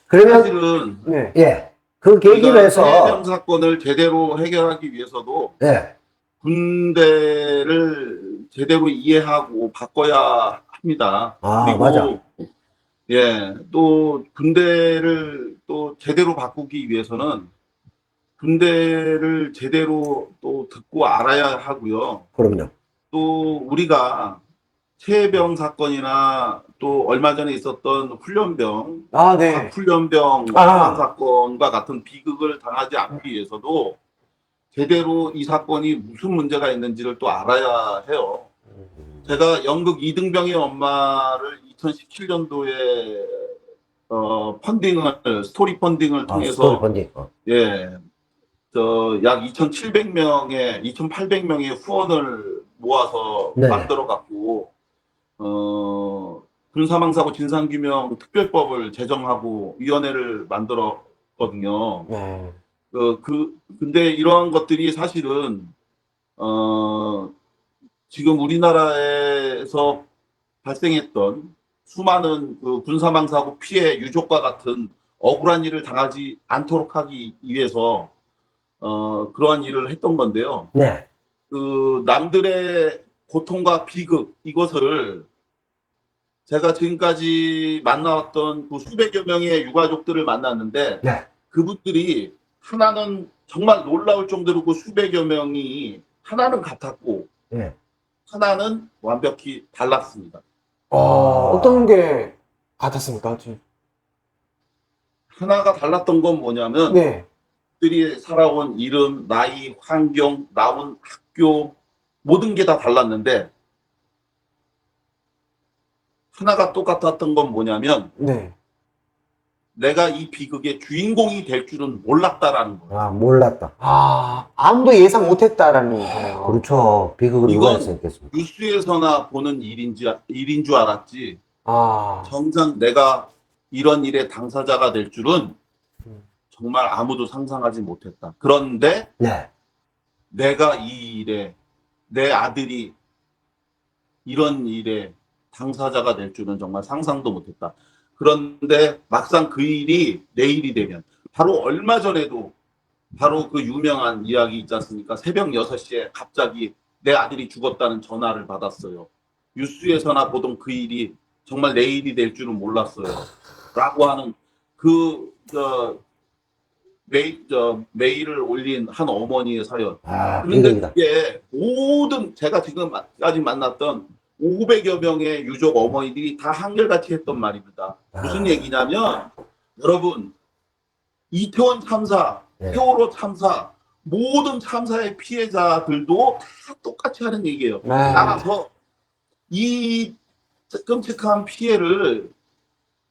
A: 그러면
C: 사실은
B: 네.
A: 예. 그 계기로 해서
C: 해병 사건을 제대로 해결하기 위해서도
A: 예.
C: 군대를 제대로 이해하고 바꿔야 합니다. 그리고
A: 맞아.
C: 예, 또 군대를 또 제대로 바꾸기 위해서는 군대를 제대로 또 듣고 알아야 하고요.
A: 그럼요.
C: 또 우리가 최해병 사건이나 또 얼마 전에 있었던 훈련병,
B: 네.
C: 훈련병 사건과 같은 비극을 당하지 않기 위해서도 제대로 이 사건이 무슨 문제가 있는지를 또 알아야 해요. 제가 연극 이등병의 엄마를 2017년도에 스토리 펀딩을 통해서
A: 스토리 펀딩.
C: 예, 약 2,700명의 2,800명의 후원을 모아서
A: 네.
C: 만들어 갖고 군사망사고 진상규명 특별법을 제정하고 위원회를 만들었거든요.
B: 네.
C: 근데 이러한 것들이 사실은 지금 우리나라에서 발생했던 수많은 그 군사망사고 피해 유족과 같은 억울한 일을 당하지 않도록 하기 위해서 그러한 일을 했던 건데요.
A: 네.
C: 그 남들의 고통과 비극 이것을 제가 지금까지 만나왔던 그 수백여 명의 유가족들을 만났는데
A: 네.
C: 그분들이 하나는 정말 놀라울 정도로 그 수백여 명이 하나는 같았고
A: 예.
C: 하나는 완벽히 달랐습니다.
B: 어떤 게 같았습니까? 지금?
C: 하나가 달랐던 건 뭐냐면
B: 네.
C: 들이 살아온 이름, 나이, 환경, 나온 학교 모든 게 다 달랐는데 하나가 똑같았던 건 뭐냐면
B: 네.
C: 내가 이 비극의 주인공이 될 줄은 몰랐다라는 거예요.
A: 아, 몰랐다.
B: 아무도 예상 못했다라는 거예요.
A: 그렇죠. 비극을 누가
C: 이건
A: 했겠습니까?
C: 뉴스에서나 보는 일인 줄 알았지.
B: 아,
C: 정작 내가 이런 일의 당사자가 될 줄은 정말 아무도 상상하지 못했다. 그런데
A: 네.
C: 내가 이 일에 내 아들이 이런 일에 당사자가 될 줄은 정말 상상도 못했다. 그런데 막상 그 일이 내 일이 되면 바로 얼마 전에도 바로 그 유명한 이야기 있지 않습니까? 새벽 6시에 갑자기 내 아들이 죽었다는 전화를 받았어요. 뉴스에서나 보던 그 일이 정말 내 일이 될 줄은 몰랐어요. 라고 하는 메일을 올린 한 어머니의 사연.
A: 아,
C: 그런데
A: 비극이다.
C: 그게 모든 제가 지금까지 만났던 500여 명의 유족 어머니들이 다 한결같이 했던 말입니다. 무슨 얘기냐면 여러분 이태원 참사,
A: 네.
C: 세월호 참사 모든 참사의 피해자들도 다 똑같이 하는 얘기예요.
B: 네.
C: 따라서 이 끔찍한 피해를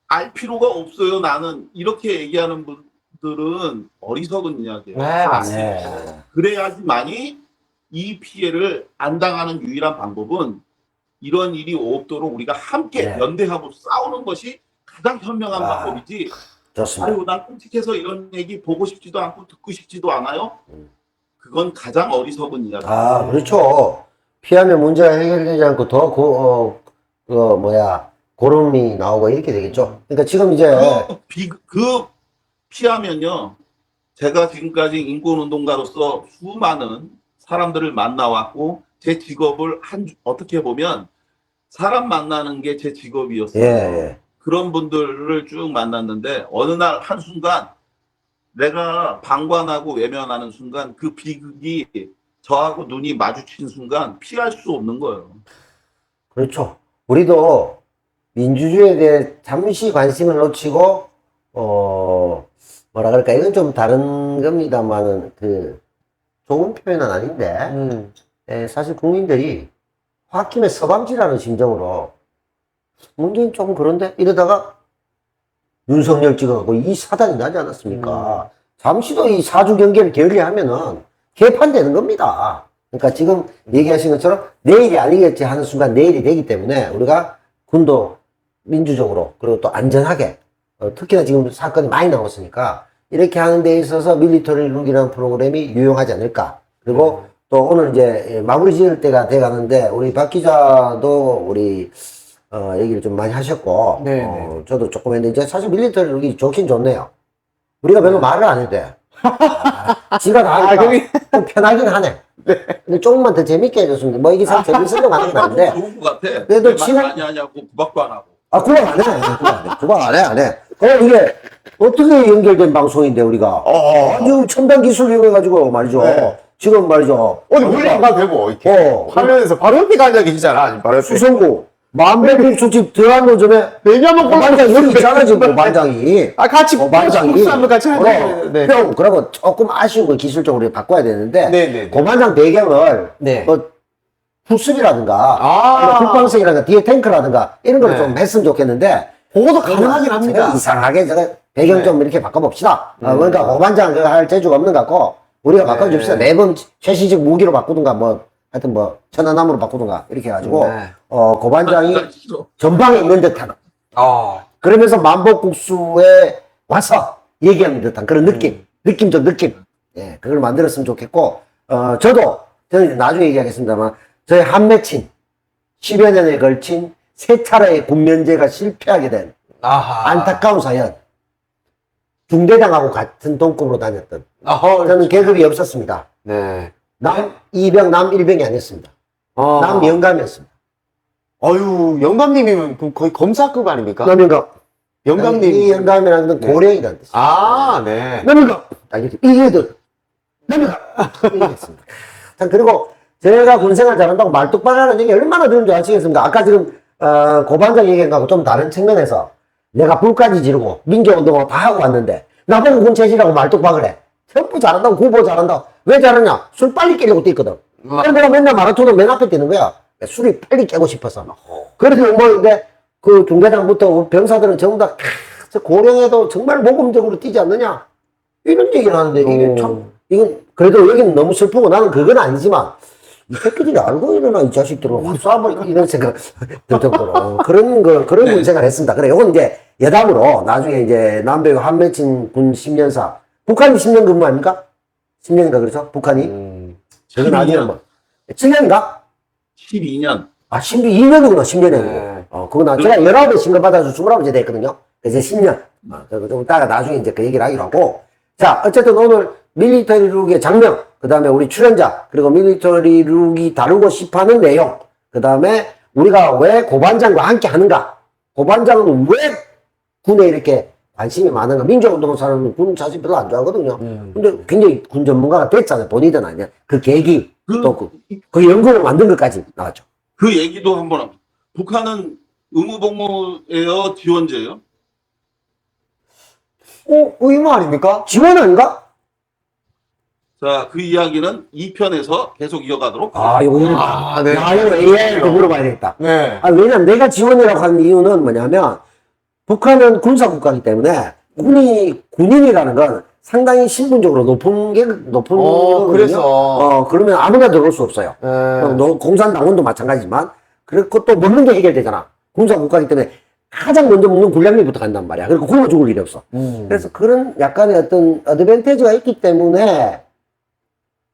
C: 알 필요가 없어요. 나는 이렇게 얘기하는 분들은 어리석은 이야기예요.
B: 네, 맞습니다.
A: 네.
C: 그래야지만이 이 피해를 안 당하는 유일한 방법은 이런 일이 없도록 우리가 함께
A: 네.
C: 연대하고 싸우는 것이 가장 현명한
A: 아.
C: 방법이지.
A: 좋습니다.
C: 아유, 난 끔찍해서 이런 얘기 보고 싶지도 않고 듣고 싶지도 않아요. 그건 가장 어리석은 이야기예요.
A: 아, 그렇죠. 피하면 문제가 해결되지 않고 더 고름이 나오고 이렇게 되겠죠. 그러니까 지금 이제
C: 그 피하면요. 제가 지금까지 인권운동가로서 수많은 사람들을 만나왔고 제 직업을 어떻게 보면 사람 만나는 게 제 직업이었어요.
A: 예.
C: 그런 분들을 쭉 만났는데 어느 날 한순간 내가 방관하고 외면하는 순간 그 비극이 저하고 눈이 마주친 순간 피할 수 없는 거예요.
A: 그렇죠. 우리도 민주주의에 대해 잠시 관심을 놓치고 뭐라 그럴까, 이건 좀 다른 겁니다만은 좋은 표현은 아닌데 사실 국민들이 홧김에 서방지라는 심정으로 문재인 조금 그런데 이러다가 윤석열 찍어가고 이 사단이 나지 않았습니까? 잠시도 이 사주 경계를 게을리하면은 개판되는 겁니다. 그러니까 지금 얘기하신 것처럼 내일이 아니겠지 하는 순간 내일이 되기 때문에 우리가 군도 민주적으로 그리고 또 안전하게 특히나 지금 사건이 많이 나왔으니까 이렇게 하는 데 있어서 밀리터리 룩이라는 프로그램이 유용하지 않을까. 그리고 또 오늘 이제 마무리 지을 때가 돼 가는데 우리 박 기자도 우리 얘기를 좀 많이 하셨고
B: 네.
A: 저도 조금 했는데 이제 사실 밀리터리 룩이 좋긴 좋네요. 우리가 별로 말을 안 해도 돼. 지가 다 하니까 좀 편하긴 하네. 근데 조금만 더 재밌게 해줬으면 뭐 이게 참 재밌으려고 하는 건 아닌데
C: 좋은 것 같아.
A: 그래도
C: 왜 말
A: 친한-
C: 많이 하냐고 구박도 안 하고.
A: 구박 안 해. 구박 안 해. 이게 어떻게 연결된 방송인데 우리가 아주 첨단 기술 이용해가지고 말이죠.
B: 네.
A: 지금 말이죠.
B: 어디 멀리 안 가도 되고, 이렇게. 화면에서 바로 옆에 앉아 계시잖아, 지금 바로 옆에.
A: 수성구 만백국수집 들어간노점에
B: 냉면 먹고
A: 반장 여기 있잖아 지금 반장이.
B: 같이
A: 반장이
B: 국수 한번 같이 하자. 네.
A: 형 그러고 조금 아쉬운 거 기술적으로 바꿔야 되는데
B: 네.
A: 고반장 배경을
B: 네.
A: 뭐 풀숲이라든가 국방석이라든가 뒤에 탱크라든가 이런 걸
B: 네.
A: 좀 했으면 좋겠는데
B: 그거도 가능하긴 합니다.
A: 제가 이상하게 제가 배경
B: 네.
A: 좀 이렇게 바꿔봅시다. 그러니까 고반장 그거 할 재주가 없는 것 같고 우리가
B: 네.
A: 바꿔줍시다. 매번 최신식 무기로 바꾸든가 뭐 하여튼 뭐 천안함으로 바꾸든가 이렇게 해가지고
B: 네.
A: 고반장이
C: 난 싫어.
A: 전방에 있는 듯한 그러면서 만복국수에 와서 얘기하는 듯한 그런 느낌 예, 그걸 만들었으면 좋겠고 저는 나중에 얘기하겠습니다만 저희 한맺힌 10여 년에 걸친 세 차례의 군면제가 실패하게 된 안타까운 사연. 중대장하고 같은 동급으로 다녔던 저는 계급이 없었습니다.
B: 네.
A: 남 2병 남 1병이 아니었습니다. 남 영감이었습니다.
B: 아유, 영감님이면 그럼 거의 검사급 아닙니까?
A: 남 영감.
B: 영감님.
A: 이 영감이라는 건 고령이라는 뜻이에요.
B: 네.
A: 남 영감. 딱 이렇게, 이게들, 넘어가! 이렇게 했습니다. 참, 그리고 제가 군생활 잘한다고 말뚝박하는 얘기 얼마나 들은 줄 아시겠습니까? 아까 지금, 고반장 얘기하고 좀 다른 측면에서 내가 불까지 지르고 민주운동을 다 하고 왔는데 나보고 군체시라고 말뚝박을 해. 전부 잘한다고, 구보 잘한다고. 왜 잘하냐? 술 빨리 깨려고 뛰거든. 그래서 내가 맨날 마라톤을 맨 앞에 뛰는 거야. 술이 빨리 깨고 싶어서. 그래서 뭐, 근데 그 중대장부터 병사들은 전부 다, 저 고령에도 정말 모범적으로 뛰지 않느냐? 이런 얘기를 하는데, 이게 참, 이건, 그래도 여기는 너무 슬프고 나는 그건 아니지만, 이 새끼들이 알고 일어나, 이 자식들은 확 쏴버리고, 이런 생각 들 정도로. 그런 문제가 했습니다. 그래, 요건 이제 예담으로 나중에 이제 남배우 한매친 군 10년사. 북한이 10년 근무 아닙니까? 10년인가 그렇죠? 북한이? 저건 아니야, 뭐. 7년인가?
C: 12년.
A: 아, 12년이구나, 10년이 아니고.
B: 네.
A: 그거나, 제가 19에 신고 받아서 29째 됐거든요. 그래서 10년. 그래서 좀 이따가 나중에 이제 그 얘기를 하기로 하고. 자, 어쨌든 오늘 밀리터리 룩의 장면, 그 다음에 우리 출연자, 그리고 밀리터리 룩이 다루고 싶어 하는 내용, 그 다음에 우리가 왜 고반장과 함께 하는가? 고반장은 왜 군에 이렇게 관심이 많은가? 민주운동 사람은 군 사실 별로 안 좋아하거든요. 근데 굉장히 군 전문가가 됐잖아요. 본이든 아니야. 그 계기, 또 그 연구를 만든 것까지 나왔죠.
C: 그 얘기도 한번 합니다. 북한은 의무복무예요, 지원제예요?
B: 의무 아닙니까?
A: 지원 아닌가?
C: 자, 그 이야기는 2편에서 계속 이어가도록
A: 아, 요거,
B: 네.
A: 이거 AI한테 물어봐야 되겠다.
B: 네.
A: 아, 왜냐면 내가 지원이라고 하는 이유는 뭐냐면, 북한은 군사국가이기 때문에, 군인이라는 건 상당히 신분적으로 높은 거거든요.
B: 그래서.
A: 그러면 아무나 들어올 수 없어요. 공산당원도 마찬가지지만, 그리고 또 먹는 게 해결되잖아. 군사국가이기 때문에 가장 먼저 먹는 군량미부터 간단 말이야. 그리고 굶어 죽을 일이 없어. 그래서 그런 약간의 어떤 어드밴티지가 있기 때문에,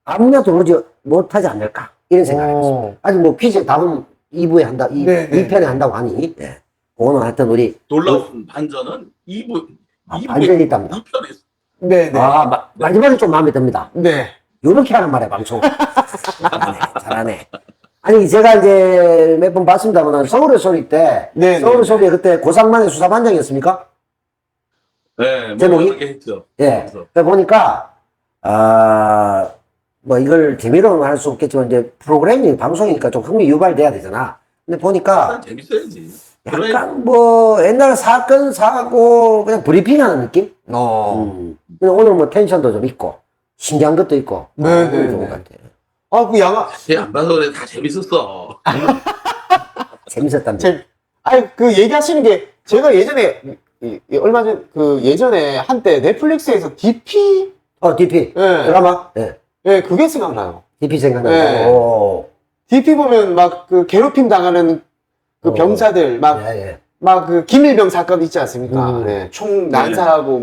A: 아무나 들어오지 못하지 않을까. 이런 생각을 했습니다. 아직 뭐 퀴즈 다음 2부에 한다,
B: 네,
A: 2편에 한다고 하니, 예. 그거는 하여튼 우리.
C: 놀라운 반전은 2부,
A: 반전이 있답니다.
C: 2편에서.
B: 네, 네.
A: 마지막에 좀 마음에 듭니다.
B: 네.
A: 요렇게 하는 말이야, 방송. 잘하네. 아니, 제가 이제 몇 번 봤습니다만, 서울의 소리 때,
B: 네,
A: 서울의 소리에 그때 고상만의 수사반장이었습니까?
C: 네, 뭐
A: 제목이?
C: 그렇게 했죠.
A: 예.
C: 그래서.
A: 그래 보니까, 뭐 이걸 재미로는 할 수 없겠지만, 이제 프로그램이 방송이니까 좀 흥미 유발돼야 되잖아. 근데 보니까,
C: 일단 재밌어야지.
A: 약간 뭐, 옛날 사건, 사고, 그냥 브리핑 하는 느낌? 그냥 오늘 뭐 텐션도 좀 있고, 신기한 것도 있고.
B: 네,
A: 그런
B: 네,
A: 것
B: 네.
A: 같아.
B: 그 양아.
C: 쟤안 봐서 그래. 다 재밌었어.
A: 재밌었답니다.
B: 그 얘기하시는 게, 제가 예전에, 얼마 전, 예전에 한때 넷플릭스에서 DP?
A: DP.
B: 네.
A: 드라마? 예.
B: 네, 그게 생각나요.
A: DP 생각나요.
B: 네.
A: 오.
B: DP 보면 막 괴롭힘 당하는 병사들,
A: 예.
B: 김일병 사건 있지 않습니까? 네. 총 난사하고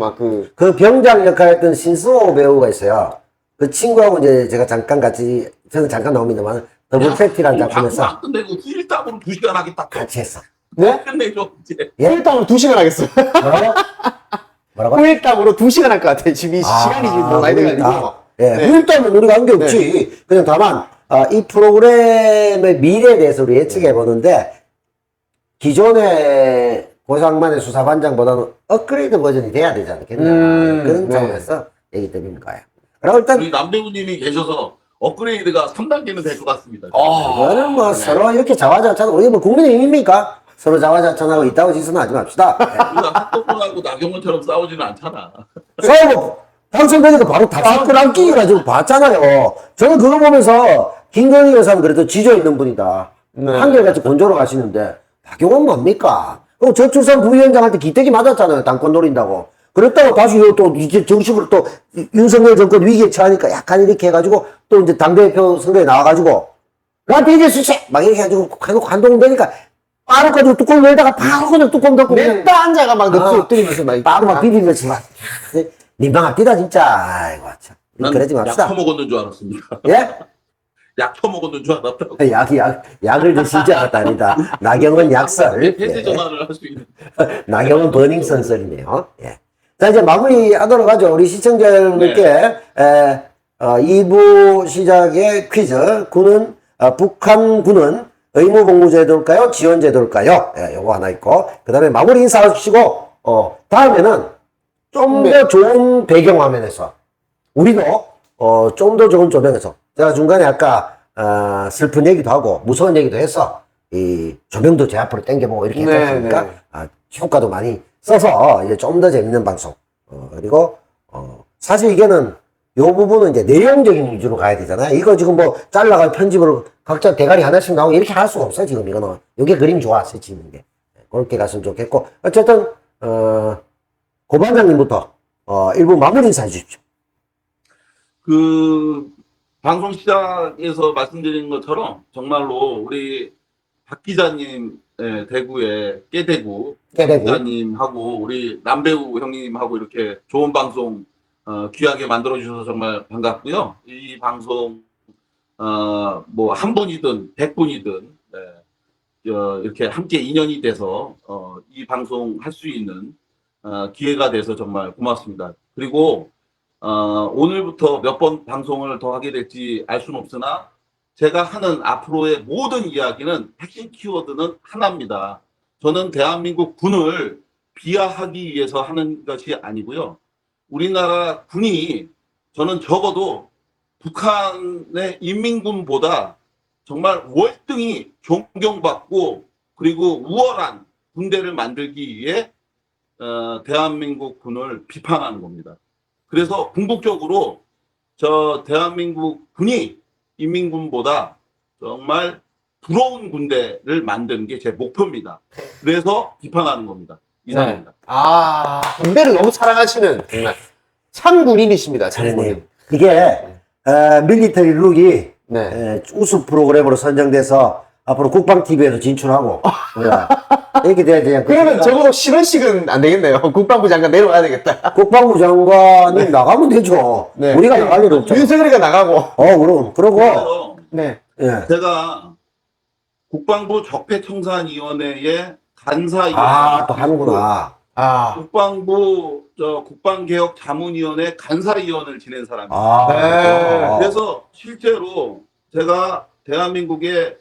A: 그 병장 역할했던 신승호 배우가 있어요. 그 친구하고 이제 제가 잠깐 같이, 저는 잠깐 나옵니다만, 더블 패티라는 작품에서
C: 안 끝내고 후일담으로 2시간 하겠다.
A: 같이 했어.
B: 네?
C: 끝내줘, 이제.
A: 예?
B: 후일담으로 2시간 하겠어요.
A: 뭐라고?
B: 후일담으로 2시간 할 것 같아요. 지금 이 시간이 지금 너무 많이 돼가지고.
A: 예,
B: 네.
A: 후일담은 우리가 한 게 없지. 그냥 다만, 이 프로그램의 미래에 대해서 우리 예측해 보는데, 기존의 고상만의 수사반장보다는 업그레이드 버전이 돼야 되지 않겠나. 그런
B: 네.
A: 차원에서 얘기 드리는 거예요. 그리고 일단,
C: 우리 남배우님이 계셔서 업그레이드가 3단계는 될 것 같습니다.
A: 이거는 뭐 서로 이렇게 자화자찬, 우리 뭐 국민의힘입니까? 서로 자화자찬하고 이따고 짓은 하지 맙시다.
C: 우리가 한동훈하고 나경원처럼 싸우지는 않잖아.
A: 싸우고, 당선되니까 바로 다 사건 끼가지고 봤잖아요. 저는 그거 보면서, 김건희 여사는 그래도 지조 있는 분이다.
B: 네.
A: 한결같이 건조로 가시는데, 박용원 뭡니까? 저출산 부위원장한테 기대기 맞았잖아요. 당권 노린다고. 그랬다고 다시 또 이제 정식으로 또 윤석열 정권 위기에 처하니까 약간 이렇게 해가지고 또 이제 당대표 선거에 나와가지고 나한테 이제 수채! 막 이렇게 해가지고 해놓고 한동되니까 바로 가지고 뚜껑 열다가 바로 그냥 뚜껑 덮고 그냥
B: 냅다 앉아가 막 넋이 엎드리면서 막.
A: 바로 막 비비면서 막 민망합디다 진짜. 아이고 참.
C: 난
A: 그러지
C: 약
A: 맙시다.
C: 처먹었는 줄 알았습니다.
A: 예?
C: 약 처먹었는 줄 알았다고.
A: 약을 드실 줄 알았다 아니다. 나경원 약설.
C: 폐쇄
A: 예.
C: 전화를 할 수 있는.
A: 나경원 버닝썬 썰이네요. 예. 자, 이제 마무리 하도록 하죠. 우리 시청자 여러분께, 2부 시작의 퀴즈. 북한군은 의무복무제도일까요? 지원제도일까요? 예, 요거 하나 있고. 그 다음에 마무리 인사하시고, 다음에는 좀 더 좋은 배경화면에서 우리도 좀 더 좋은 조명에서 제가 중간에 아까 슬픈 얘기도 하고 무서운 얘기도 했어. 이 조명도 제 앞으로 당겨보고 이렇게
B: 네,
A: 했으니까
B: 네.
A: 효과도 많이 써서 이제 좀 더 재밌는 방송. 그리고 사실 이게는 요 부분은 이제 내용적인 위주로 가야 되잖아요. 이거 지금 뭐 잘라가 편집으로 각자 대가리 하나씩 나오고 이렇게 할 수가 없어 지금 이거는. 요게 그림 좋아 세치는 게. 그렇게 갔으면 좋겠고 어쨌든 고 반장님부터 일부 마무리 인사해 주십시오.
C: 그 방송 시작에서 말씀드린 것처럼 정말로 우리 박 기자님 대구의 깨대구
A: 깨대구.
C: 기자님하고 우리 남배우 형님하고 이렇게 좋은 방송 귀하게 만들어 주셔서 정말 반갑고요. 이 방송 뭐 한 분이든 100분이든 이렇게 함께 인연이 돼서 이 방송 할 수 있는 기회가 돼서 정말 고맙습니다. 그리고 오늘부터 몇 번 방송을 더 하게 될지 알 수는 없으나 제가 하는 앞으로의 모든 이야기는 핵심 키워드는 하나입니다. 저는 대한민국 군을 비하하기 위해서 하는 것이 아니고요. 우리나라 군이 저는 적어도 북한의 인민군보다 정말 월등히 존경받고 그리고 우월한 군대를 만들기 위해 대한민국 군을 비판하는 겁니다. 그래서 궁극적으로 저 대한민국 군이 인민군보다 정말 부러운 군대를 만드는 게 제 목표입니다. 그래서 비판하는 겁니다. 이상입니다.
B: 군대를 너무 사랑하시는 정말 참 군인이십니다. 참 군인.
A: 이게 밀리터리 룩이
B: 네.
A: 우수 프로그램으로 선정돼서 앞으로 국방 TV에도 진출하고 이렇게 돼야 되냐.
B: 그러면 적어도 신원식은 안 되겠네요. 국방부 장관 내려와야 되겠다.
A: 국방부 장관이 나가면 되죠.
B: 네.
A: 우리가 나갈 일 없죠.
B: 윤석열이가 나가고.
A: 그럼. 그러고,
C: 그래서
B: 네.
A: 예.
C: 제가 국방부 적폐청산위원회의 간사위원,
A: 또 하는구나.
C: 국방부 국방개혁 자문위원회 간사위원을 지낸 사람입니다.
B: 네.
C: 그래서 실제로 제가 대한민국의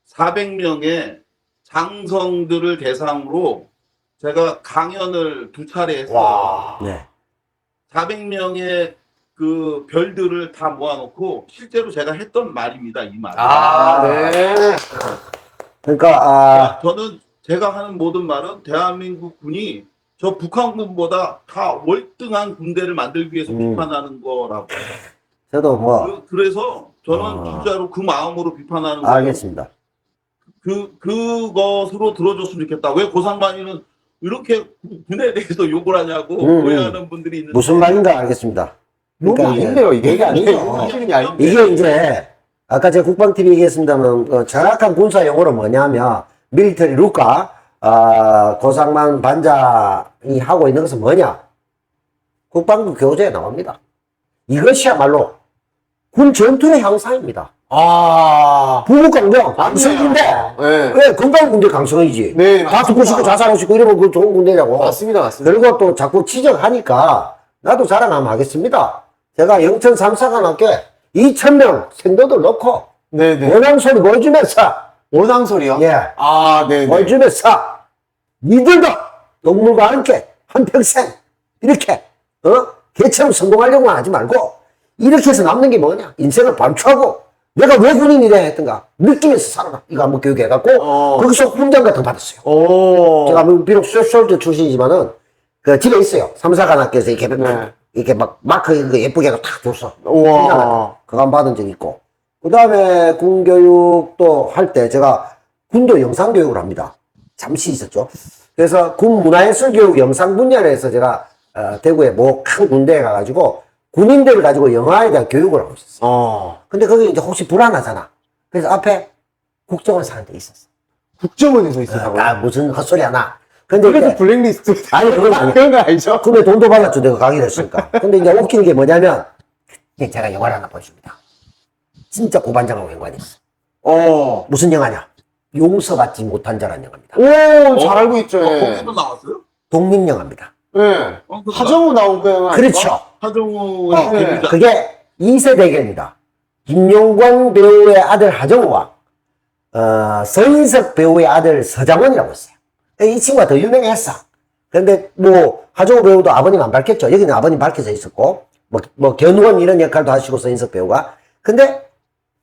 C: 400명의 장성들을 대상으로 제가 강연을 2차례 했어요.
A: 네.
C: 400명의 그 별들을 다 모아놓고 실제로 제가 했던 말입니다. 이 말.
B: 네.
A: 그러니까,
C: 저는 제가 하는 모든 말은 대한민국 군이 저 북한군보다 다 월등한 군대를 만들기 위해서 비판하는 거라고.
A: 저도 뭐,
C: 그래서 저는 진짜로 그 마음으로 비판하는 거예요.
A: 알겠습니다.
C: 그것으로 들어줬으면 좋겠다. 왜 고상반이는 이렇게 군에 대해서 욕을 하냐고 오해하는 분들이 있는데.
A: 무슨 말인가 알겠습니다.
B: 욕이
A: 그러니까
B: 아닌데요, 이게.
A: 욕이 아니죠.
B: 욕이 아닌데.
A: 이게 이제, 아까 제가 국방TV 얘기했습니다만, 정확한 군사 용어로 뭐냐면, 밀리터리 룩과, 고상만 반장이 하고 있는 것은 뭐냐? 국방부 교재에 나옵니다. 이것이야말로 군 전투의 향상입니다. 부국강병, 강성군대.
B: 네.
A: 왜? 건강군대 강성이지.
B: 네,
A: 다 죽고 싶고 자살하고 싶고 이러면 그 좋은 군대냐고.
B: 맞습니다.
A: 그리고 또 자꾸 지적하니까 나도 자랑 한번 하겠습니다. 제가 영천 3사관학교에 2,000명 생도들 넣고
B: 네네.
A: 원앙소리 보여주면서
B: 원앙소리요?
A: 예.
B: 네네.
A: 보여주면서 니들도 동물과 함께 한평생 이렇게 개처럼 성공하려고만 하지 말고 이렇게 해서 남는 게 뭐냐? 인생을 반추하고 내가 왜 군인이 돼야 했던가? 느끼면서 살아라. 이거 한번 교육해갖고 거기서 훈장 같은 거 받았어요. 제가 비록 솔저 출신이지만은 그 집에 있어요. 3사관학교에서 이렇게 이렇게 막 마크 이거 예쁘게 해서 탁 줬어.
B: 우와.
A: 그거 한 받은 적 있고. 그 다음에 군교육도 할 때 제가 군도 영상교육을 합니다. 잠시 있었죠. 그래서 군 문화예술교육 영상 분야에서 제가 대구에 뭐 큰 군대에 가가지고 군인들을 가지고 영화에 대한 교육을 하고 있었어요. 근데 거기 이제 혹시 불안하잖아. 그래서 앞에 국정원 사는 데 있었어.
B: 국정원에서 있었다고요?
A: 무슨 헛소리 하나. 근데
B: 그래서
A: 이제
B: 블랙리스트.
A: 아니, 그건 아니야.
B: 그런 거 아니죠?
A: 근데 돈도 받았죠. 내가 강의를 했으니까. 근데 이제 웃기는 게 뭐냐면 제가 영화를 하나 보여줍니다. 진짜 고반장하고 연관이 있어. 무슨 영화냐? 용서받지 못한 자라는 영화입니다.
B: 오, 잘 알고 있죠. 예.
C: 거기도 나왔어요?
A: 독립영화입니다.
B: 네.
C: 그러니까.
B: 하정우 나온 거 영화.
A: 그렇죠.
C: 하정우의
B: 네.
C: 데뷔작.
A: 그게 2세 대결입니다. 김용권 배우의 아들 하정우와 서인석 배우의 아들 서장원이라고 있어요. 이 친구가 더 유명했어. 그런데 뭐 하정우 배우도 아버님 안 밝혔죠. 여기는 아버님 밝혀져 있었고 뭐 견원 이런 역할도 하시고 서인석 배우가. 근데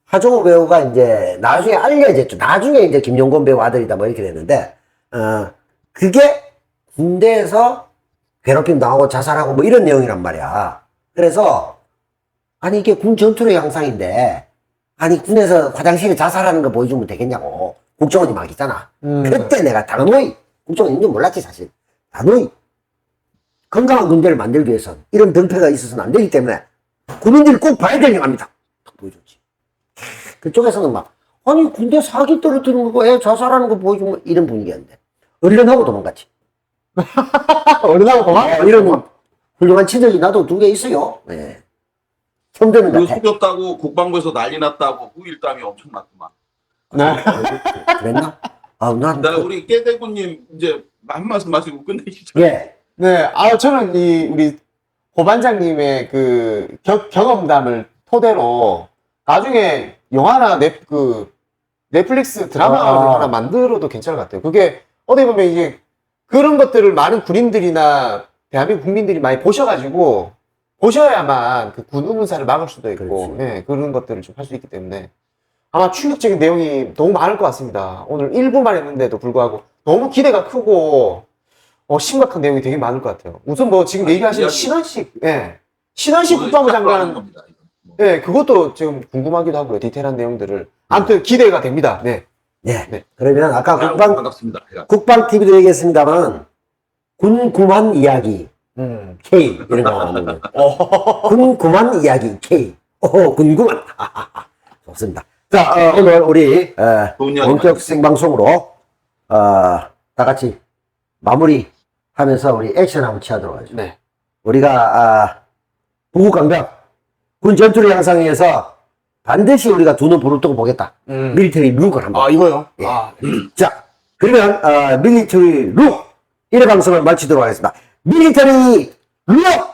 A: 하정우 배우가 이제 나중에 알려졌죠. 나중에 이제 김용건 배우 아들이다 뭐 이렇게 됐는데, 그게 군대에서 괴롭힘 당하고 자살하고 뭐 이런 내용이란 말이야. 그래서, 아니, 이게 군 전투의 양상인데, 아니, 군에서 화장실에 자살하는 거 보여주면 되겠냐고. 국정원이 막 있잖아. 그때 내가 단호히, 국정원인 줄 몰랐지, 사실. 단호히. 건강한 군대를 만들기 위해서는 이런 병폐가 있어서는 안 되기 때문에 군인들이 꼭 봐야 되는 겁니다. 딱 보여줬지. 그쪽에서는 막, 아니, 군대 사기 떨어뜨리는 거, 애 자살하는 거 보여주면 이런 분위기였는데. 얼른하고 도망갔지.
B: 어른하고 고마워.
A: 이런 훌륭한 친척이 나도 2개 있어요. 예. 형제는
C: 그
A: 같아.
C: 속였다고 국방부에서 난리 났다고 후일담이 엄청 났구만.
B: 네.
A: 그랬나? 아, 난.
C: 나 우리 깨대구님 이제 한 말씀 하시고 끝내시죠.
A: 예.
B: 네, 저는 우리 고반장님의 그 경험담을 토대로 나중에 영화나 넷플릭스 드라마를 하나 만들어도 괜찮을 것 같아요. 그게 어떻게 보면 이제 그런 것들을 많은 군인들이나 대한민국 국민들이 많이 보셔가지고 보셔야만 그 군 의문사를 막을 수도 있고, 예, 그런 것들을 좀 할 수 있기 때문에 아마 충격적인 내용이 너무 많을 것 같습니다. 오늘 1부만 했는데도 불구하고 너무 기대가 크고 심각한 내용이 되게 많을 것 같아요. 우선 뭐 지금 얘기하신 신원식, 예, 신원식 국방부 장관, 예, 그것도 지금 궁금하기도 하고요. 디테일한 내용들을. 아무튼 기대가 됩니다. 네.
A: 네.
B: 네.
A: 그러면 아까
C: 반갑습니다.
A: 국방TV도 얘기했습니다만, 군 구만 이야기, K, 이런 거 나오는 거. 군 구만 이야기, K. 군 구만. 좋습니다. 자, 오늘 우리,
C: 좋은 이야기
A: 본격 생방송으로, 다 같이 마무리 하면서 우리 액션 한번 취하도록 하죠.
B: 네.
A: 우리가, 부국강병, 군 전투를 향상해서 반드시 우리가 두 눈 부릅뜨고 보겠다. 밀리터리 룩을 한번.
B: 이거요?
A: 예.
B: 네.
A: 자, 그러면 밀리터리 룩 1회 방송을 마치도록 하겠습니다. 밀리터리 룩!